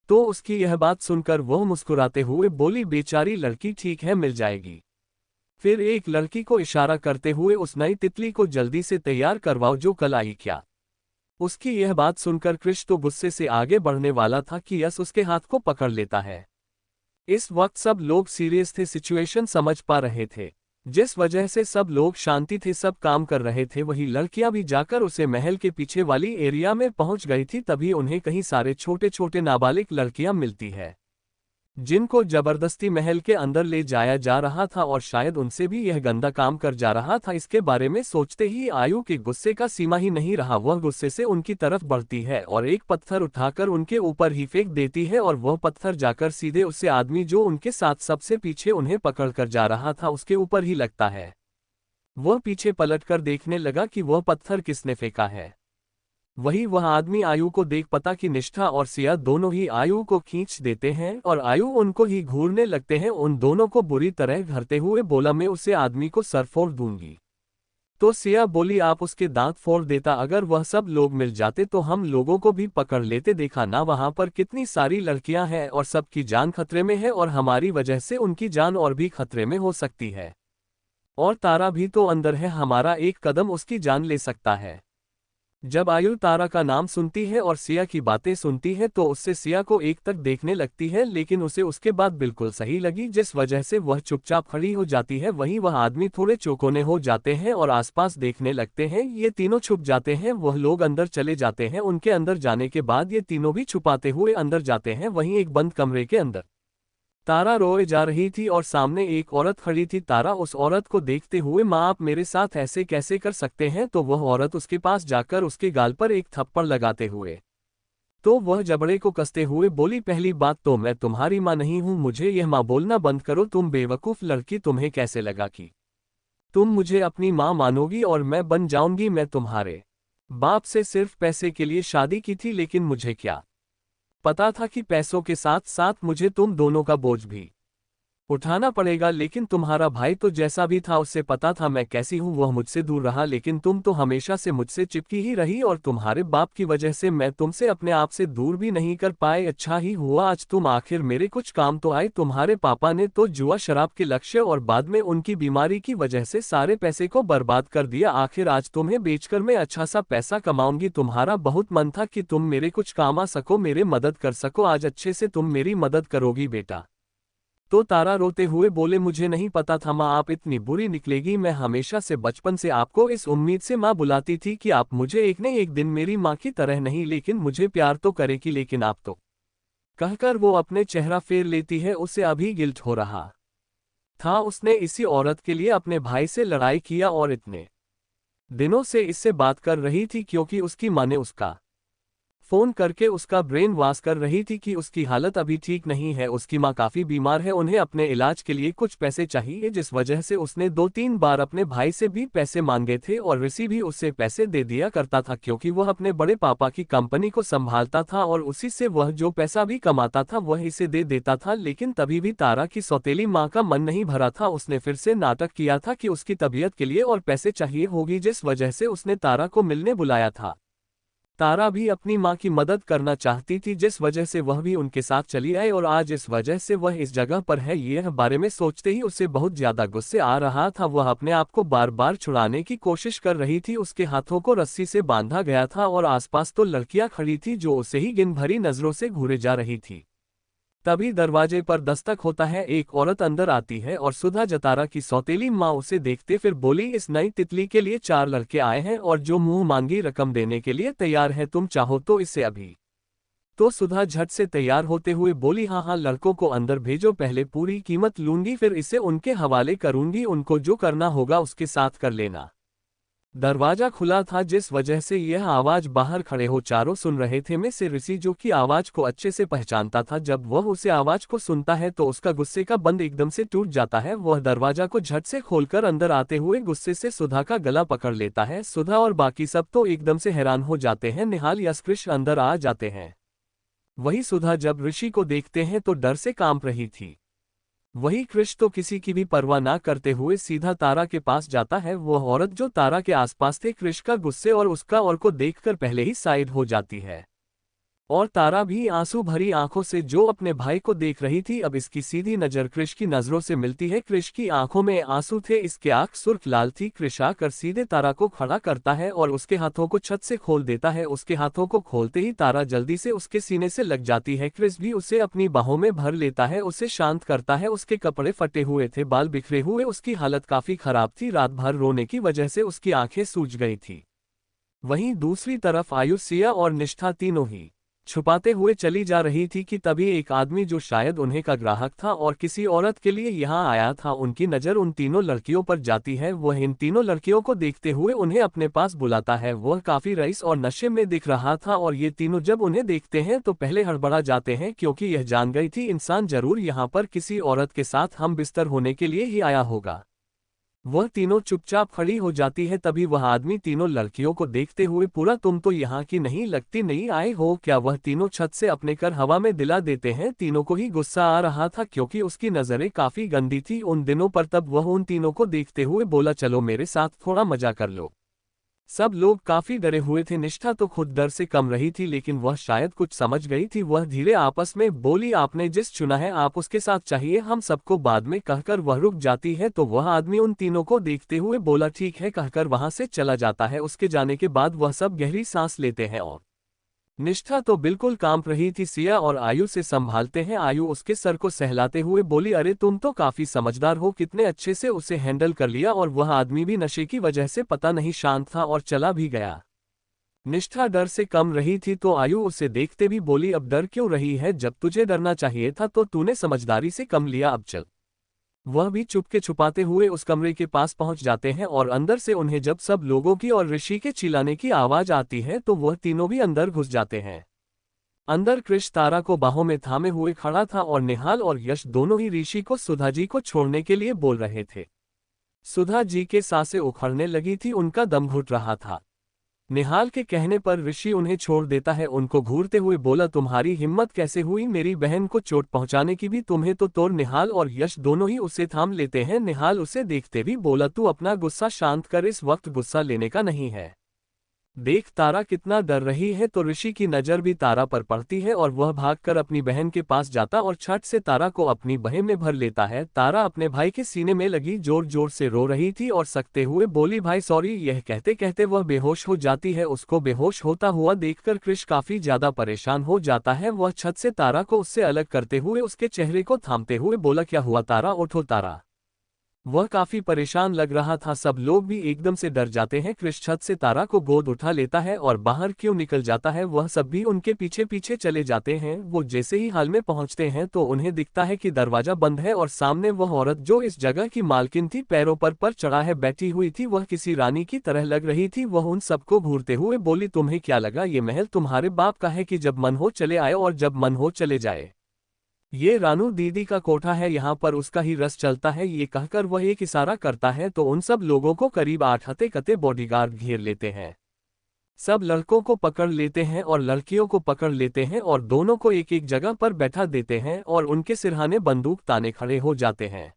तो उसकी यह बात सुनकर वह मुस्कुराते हुए बोली, बेचारी लड़की, ठीक है मिल जाएगी। फिर एक लड़की को इशारा करते हुए, उस नई तितली को जल्दी से तैयार करवाओ जो कल आई। क्या? उसकी यह बात सुनकर कृष तो गुस्से से आगे बढ़ने वाला था कि यस उसके हाथ को पकड़ लेता है। इस वक्त सब लोग सीरियस थे, सिचुएशन समझ पा रहे थे, जिस वजह से सब लोग शांति थे, सब काम कर रहे थे। वही लड़कियां भी जाकर उसे महल के पीछे वाली एरिया में पहुंच गई थी। तभी उन्हें कहीं सारे छोटे छोटे नाबालिग लड़कियां मिलती है, जिनको जबरदस्ती महल के अंदर ले जाया जा रहा था और शायद उनसे भी यह गंदा काम कर जा रहा था। इसके बारे में सोचते ही आयु के गुस्से का सीमा ही नहीं रहा। वह गुस्से से उनकी तरफ बढ़ती है और एक पत्थर उठाकर उनके ऊपर ही फेंक देती है और वह पत्थर जाकर सीधे उससे आदमी जो उनके साथ सबसे पीछे उन्हें पकड़कर जा रहा था उसके ऊपर ही लगता है। वह पीछे पलटकर देखने लगा कि वह पत्थर किसने फेंका है। वही वह आदमी आयु को देख पता कि निष्ठा और सिया दोनों ही आयु को खींच देते हैं और आयु उनको ही घूरने लगते हैं। उन दोनों को बुरी तरह घरते हुए बोला, मैं उसे आदमी को सर फोड़ दूंगी। तो सिया बोली, आप उसके दांत फोड़ देता, अगर वह सब लोग मिल जाते तो हम लोगों को भी पकड़ लेते। देखा ना वहां पर कितनी सारी लड़कियां हैं और सबकी जान खतरे में है और हमारी वजह से उनकी जान और भी खतरे में हो सकती है। और तारा भी तो अंदर है, हमारा एक कदम उसकी जान ले सकता है। जब आयु तारा का नाम सुनती है और सिया की बातें सुनती है तो उससे सिया को एक तक देखने लगती है, लेकिन उसे उसके बाद बिल्कुल सही लगी, जिस वजह से वह चुपचाप खड़ी हो जाती है। वहीं वह आदमी थोड़े चौकोने हो जाते हैं और आसपास देखने लगते हैं। ये तीनों छुप जाते हैं, वह लोग अंदर चले जाते हैं। उनके अंदर जाने के बाद ये तीनों भी छुपाते हुए अंदर जाते हैं। वहीं एक बंद कमरे के अंदर तारा रोए जा रही थी और सामने एक औरत खड़ी थी। तारा उस औरत को देखते हुए, माँ आप मेरे साथ ऐसे कैसे कर सकते हैं? तो वह औरत उसके पास जाकर उसके गाल पर एक थप्पड़ लगाते हुए तो वह जबड़े को कसते हुए बोली, पहली बात तो मैं तुम्हारी माँ नहीं हूँ, मुझे यह माँ बोलना बंद करो। तुम बेवकूफ़ लड़की, तुम्हें कैसे लगा कि तुम मुझे अपनी माँ मानोगी और मैं बन जाऊंगी? मैं तुम्हारे बाप से सिर्फ पैसे के लिए शादी की थी, लेकिन मुझे क्या पता था कि पैसों के साथ साथ मुझे तुम दोनों का बोझ भी उठाना पड़ेगा। लेकिन तुम्हारा भाई तो जैसा भी था उससे पता था मैं कैसी हूँ, वह मुझसे दूर रहा, लेकिन तुम तो हमेशा से मुझसे चिपकी ही रही और तुम्हारे बाप की वजह से मैं तुमसे अपने आप से दूर भी नहीं कर पाए। अच्छा ही हुआ आज तुम आखिर मेरे कुछ काम तो आए। तुम्हारे पापा ने तो जुआ शराब के लक्ष्य और बाद में उनकी बीमारी की वजह से सारे पैसे को बर्बाद कर दिया। आखिर आज तुम्हें बेचकर मैं अच्छा सा पैसा कमाऊंगी। तुम्हारा बहुत मन था कि तुम मेरे कुछ काम आ सको, मेरे मदद कर सको, आज अच्छे से तुम मेरी मदद करोगी बेटा। तो तारा रोते हुए बोले, मुझे नहीं पता था माँ आप इतनी बुरी निकलेगी। मैं हमेशा से बचपन से आपको इस उम्मीद से माँ बुलाती थी कि आप मुझे एक न एक दिन मेरी माँ की तरह नहीं लेकिन मुझे प्यार तो करेगी, लेकिन आप तो कहकर वो अपने चेहरा फेर लेती है। उसे अभी गिल्ट हो रहा था, उसने इसी औरत के लिए अपने भाई से लड़ाई किया और इतने दिनों से इससे बात कर रही थी क्योंकि उसकी माँ ने उसका फोन करके उसका ब्रेन वॉश कर रही थी कि उसकी हालत अभी ठीक नहीं है, उसकी माँ काफी बीमार है, उन्हें अपने इलाज के लिए कुछ पैसे चाहिए, जिस वजह से उसने 2-3 बार अपने भाई से भी पैसे मांगे थे और ऋषि भी उससे पैसे दे दिया करता था क्योंकि वह अपने बड़े पापा की कंपनी को संभालता था और उसी से वह जो पैसा भी कमाता था वह इसे दे देता था। लेकिन तभी भी तारा की सौतेली माँ का मन नहीं भरा था, उसने फिर से नाटक किया था कि उसकी तबीयत के लिए और पैसे चाहिए होगी, जिस वजह से उसने तारा को मिलने बुलाया था। तारा भी अपनी माँ की मदद करना चाहती थी, जिस वजह से वह भी उनके साथ चली आई और आज इस वजह से वह इस जगह पर है। यह बारे में सोचते ही उसे बहुत ज्यादा गुस्से आ रहा था। वह अपने आप को बार बार छुड़ाने की कोशिश कर रही थी, उसके हाथों को रस्सी से बांधा गया था और आसपास तो लड़कियां खड़ी थी जो उसे ही गिन भरी नजरों से घूरे जा रही थी। तभी दरवाजे पर दस्तक होता है, एक औरत अंदर आती है और सुधा जतारा की सौतेली माँ उसे देखते फिर बोली, इस नई तितली के लिए 4 लड़के आए हैं और जो मुंह मांगी रकम देने के लिए तैयार है, तुम चाहो तो इसे अभी। तो सुधा झट से तैयार होते हुए बोली, हाँ हाँ लड़कों को अंदर भेजो, पहले पूरी कीमत लूंगी फिर इसे उनके हवाले करूंगी, उनको जो करना होगा उसके साथ कर लेना। दरवाजा खुला था जिस वजह से यह आवाज बाहर खड़े हो चारों सुन रहे थे में से ऋषि, जो कि आवाज को अच्छे से पहचानता था। जब वह उसे आवाज को सुनता है तो उसका गुस्से का बंद एकदम से टूट जाता है। वह दरवाजा को झट से खोलकर अंदर आते हुए गुस्से से सुधा का गला पकड़ लेता है। सुधा और बाकी सब तो एकदम से हैरान हो जाते हैं। निहाल यश अंदर आ जाते हैं। वही सुधा जब ऋषि को देखते हैं तो डर से कांप रही थी। वही कृष तो किसी की भी परवाह ना करते हुए सीधा तारा के पास जाता है। वह औरत जो तारा के आसपास थे कृष का गुस्से और उसका और को देखकर पहले ही साइड हो जाती है और तारा भी आंसू भरी आंखों से जो अपने भाई को देख रही थी, अब इसकी सीधी नजर कृष की नजरों से मिलती है। कृष की आंखों में आंसू थे, इसके आंख सुर्ख लाल थी। कृष आकर सीधे तारा को खड़ा करता है और उसके हाथों को छत से खोल देता है। उसके हाथों को खोलते ही तारा जल्दी से उसके सीने से लग जाती है। कृष भी उसे अपनी बाहों में भर लेता है, उसे शांत करता है। उसके कपड़े फटे हुए थे, बाल बिखरे हुए, उसकी हालत काफी खराब थी, रात भर रोने की वजह से उसकी आंखें सूज गई थी। वहीं दूसरी तरफ आयुष, सिया और निष्ठा तीनों ही छुपाते हुए चली जा रही थी कि तभी एक आदमी जो शायद उन्हीं का ग्राहक था और किसी औरत के लिए यहाँ आया था, उनकी नज़र उन तीनों लड़कियों पर जाती है। वह इन तीनों लड़कियों को देखते हुए उन्हें अपने पास बुलाता है। वह काफी रईस और नशे में दिख रहा था और ये तीनों जब उन्हें देखते हैं तो पहले हड़बड़ा जाते हैं क्योंकि यह जान गई थी इंसान जरूर यहाँ पर किसी औरत के साथ हम बिस्तर होने के लिए ही आया होगा। वह तीनों चुपचाप खड़ी हो जाती है। तभी वह आदमी तीनों लड़कियों को देखते हुए पूरा, तुम तो यहाँ की नहीं लगती, नहीं आए हो क्या? वह तीनों छत से अपने कर हवा में दिला देते हैं। तीनों को ही गुस्सा आ रहा था क्योंकि उसकी नजरें काफी गंदी थी उन दिनों पर। तब वह उन तीनों को देखते हुए बोला, चलो मेरे साथ थोड़ा मजा कर लो। सब लोग काफी डरे हुए थे। निष्ठा तो खुद डर से कम रही थी, लेकिन वह शायद कुछ समझ गई थी। वह धीरे आपस में बोली, आपने जिस चुना है आप उसके साथ चाहिए, हम सबको बाद में कहकर वह रुक जाती है। तो वह आदमी उन तीनों को देखते हुए बोला, ठीक है कहकर वहां से चला जाता है। उसके जाने के बाद वह सब गहरी सांस लेते हैं और निष्ठा तो बिल्कुल कांप रही थी। सिया और आयु से संभालते हैं। आयु उसके सर को सहलाते हुए बोली, अरे तुम तो काफी समझदार हो, कितने अच्छे से उसे हैंडल कर लिया। और वह आदमी भी नशे की वजह से पता नहीं शांत था और चला भी गया। निष्ठा डर से कम रही थी तो आयु उसे देखते भी बोली, अब डर क्यों रही है? जब तुझे डरना चाहिए था तो तूने समझदारी से कम लिया, अब चल। वह भी चुपके छुपाते हुए उस कमरे के पास पहुंच जाते हैं और अंदर से उन्हें जब सब लोगों की और ऋषि के चिल्लाने की आवाज आती है तो वह तीनों भी अंदर घुस जाते हैं। अंदर कृष तारा को बाहों में थामे हुए खड़ा था और निहाल और यश दोनों ही ऋषि को सुधा जी को छोड़ने के लिए बोल रहे थे। सुधा जी के सांसें उखड़ने लगी थी, उनका दम घुट रहा था। निहाल के कहने पर ऋषि उन्हें छोड़ देता है। उनको घूरते हुए बोला, तुम्हारी हिम्मत कैसे हुई मेरी बहन को चोट पहुंचाने की, भी तुम्हें तो तोड़। निहाल और यश दोनों ही उसे थाम लेते हैं। निहाल उसे देखते भी बोला, तू अपना गुस्सा शांत कर, इस वक्त गुस्सा लेने का नहीं है। देख तारा कितना डर रही है। तो ऋषि की नजर भी तारा पर पड़ती है और वह भागकर अपनी बहन के पास जाता और छट से तारा को अपनी बाह में भर लेता है। तारा अपने भाई के सीने में लगी जोर जोर से रो रही थी और सकते हुए बोली, भाई सॉरी। यह कहते कहते वह बेहोश हो जाती है। उसको बेहोश होता हुआ देखकर कृष काफी ज्यादा परेशान हो जाता है। वह छत से तारा को उससे अलग करते हुए उसके चेहरे को थामते हुए बोला, क्या हुआ तारा, उठो तारा। वह काफी परेशान लग रहा था। सब लोग भी एकदम से डर जाते हैं। कृष छत से तारा को गोद उठा लेता है और बाहर क्यों निकल जाता है। वह सब भी उनके पीछे पीछे चले जाते हैं। वो जैसे ही हॉल में पहुंचते हैं तो उन्हें दिखता है कि दरवाजा बंद है और सामने वह औरत जो इस जगह की मालकिन थी, पैरों पर चढ़ा है बैठी हुई थी। वह किसी रानी की तरह लग रही थी। वह उन सबको घूरते हुए बोली, तुम्हें क्या लगा ये महल तुम्हारे बाप का है कि जब मन हो चले आए और जब मन हो चले जाए। ये रानू दीदी का कोठा है, यहाँ पर उसका ही रस चलता है। ये कहकर वह एक इशारा करता है तो उन सब लोगों को करीब 8 हते-कते बॉडीगार्ड घेर लेते हैं। सब लड़कों को पकड़ लेते हैं और लड़कियों को पकड़ लेते हैं और दोनों को एक एक जगह पर बैठा देते हैं और उनके सिरहाने बंदूक ताने खड़े हो जाते हैं।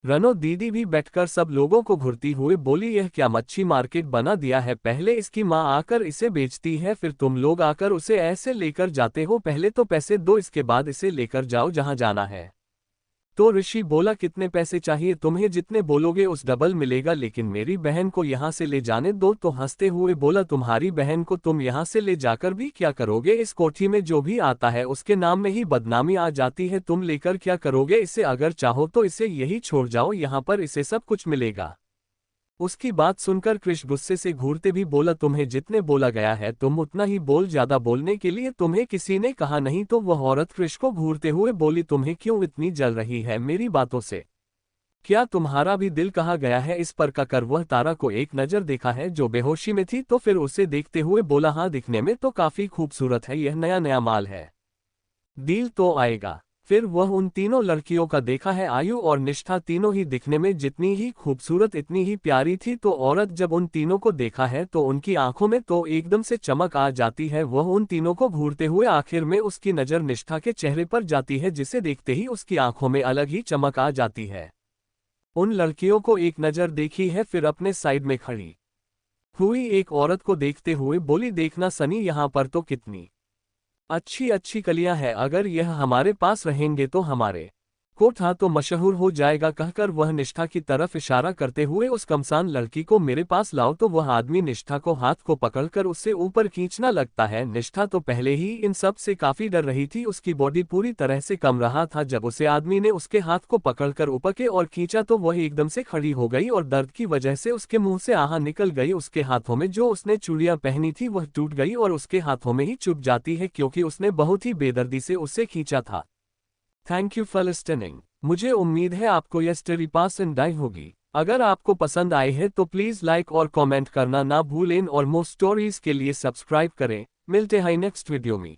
रनो दीदी भी बैठकर सब लोगों को घुरती हुए बोली, यह क्या मच्छी मार्केट बना दिया है। पहले इसकी माँ आकर इसे बेचती है, फिर तुम लोग आकर उसे ऐसे लेकर जाते हो। पहले तो पैसे दो, इसके बाद इसे लेकर जाओ जहां जाना है। तो ऋषि बोला, कितने पैसे चाहिए तुम्हें, जितने बोलोगे उस डबल मिलेगा, लेकिन मेरी बहन को यहाँ से ले जाने दो। तो हंसते हुए बोला, तुम्हारी बहन को तुम यहाँ से ले जाकर भी क्या करोगे। इस कोठी में जो भी आता है उसके नाम में ही बदनामी आ जाती है। तुम लेकर क्या करोगे इसे, अगर चाहो तो इसे यही छोड़ जाओ, यहाँ पर इसे सब कुछ मिलेगा। उसकी बात सुनकर कृष गुस्से से घूरते भी बोला, तुम्हें जितने बोला गया है तुम उतना ही बोल, ज्यादा बोलने के लिए तुम्हें किसी ने कहा नहीं। तो वह औरत कृष को घूरते हुए बोली, तुम्हें क्यों इतनी जल रही है मेरी बातों से, क्या तुम्हारा भी दिल कहा गया है। इस पर कहकर वह तारा को एक नजर देखा है जो बेहोशी में थी, तो फिर उसे देखते हुए बोला, हाँ दिखने में तो काफी खूबसूरत है, यह नया नया माल है, डील तो आएगा। फिर वह उन तीनों लड़कियों का देखा है, आयु और निष्ठा तीनों ही दिखने में जितनी ही खूबसूरत इतनी ही प्यारी थी। तो औरत जब उन तीनों को देखा है तो उनकी आंखों में तो एकदम से चमक आ जाती है। वह उन तीनों को घूरते हुए आखिर में उसकी नज़र निष्ठा के चेहरे पर जाती है, जिसे देखते ही उसकी आंखों में अलग ही चमक आ जाती है। उन लड़कियों को एक नज़र देखी है, फिर अपने साइड में खड़ी हुई एक औरत को देखते हुए बोली, देखना सनी, यहाँ पर तो कितनी अच्छी अच्छी कलियां हैं, अगर यह हमारे पास रहेंगे तो हमारे कोठा तो मशहूर हो जाएगा। कहकर वह निष्ठा की तरफ इशारा करते हुए उस कमसान लड़की को मेरे पास लाओ। तो वह आदमी निष्ठा को हाथ को पकड़कर उससे ऊपर खींचना लगता है। निष्ठा तो पहले ही इन सब से काफी डर रही थी, उसकी बॉडी पूरी तरह से कम रहा था। जब उसे आदमी ने उसके हाथ को पकड़कर ऊपर के और खींचा तो वह एकदम से खड़ी हो गई और दर्द की वजह से उसके मुंह से आह निकल गई। उसके हाथों में जो उसने चूड़ियां पहनी थी वह टूट गई और उसके हाथों में ही चुभ जाती है, क्योंकि उसने बहुत ही बेदर्दी से उसे खींचा था। Thank you for listening. मुझे उम्मीद है आपको यह स्टोरी पसंद आई होगी। अगर आपको पसंद आई है तो प्लीज़ लाइक और कमेंट करना ना भूलें और मोर स्टोरीज के लिए सब्सक्राइब करें। मिलते हैं नेक्स्ट वीडियो में।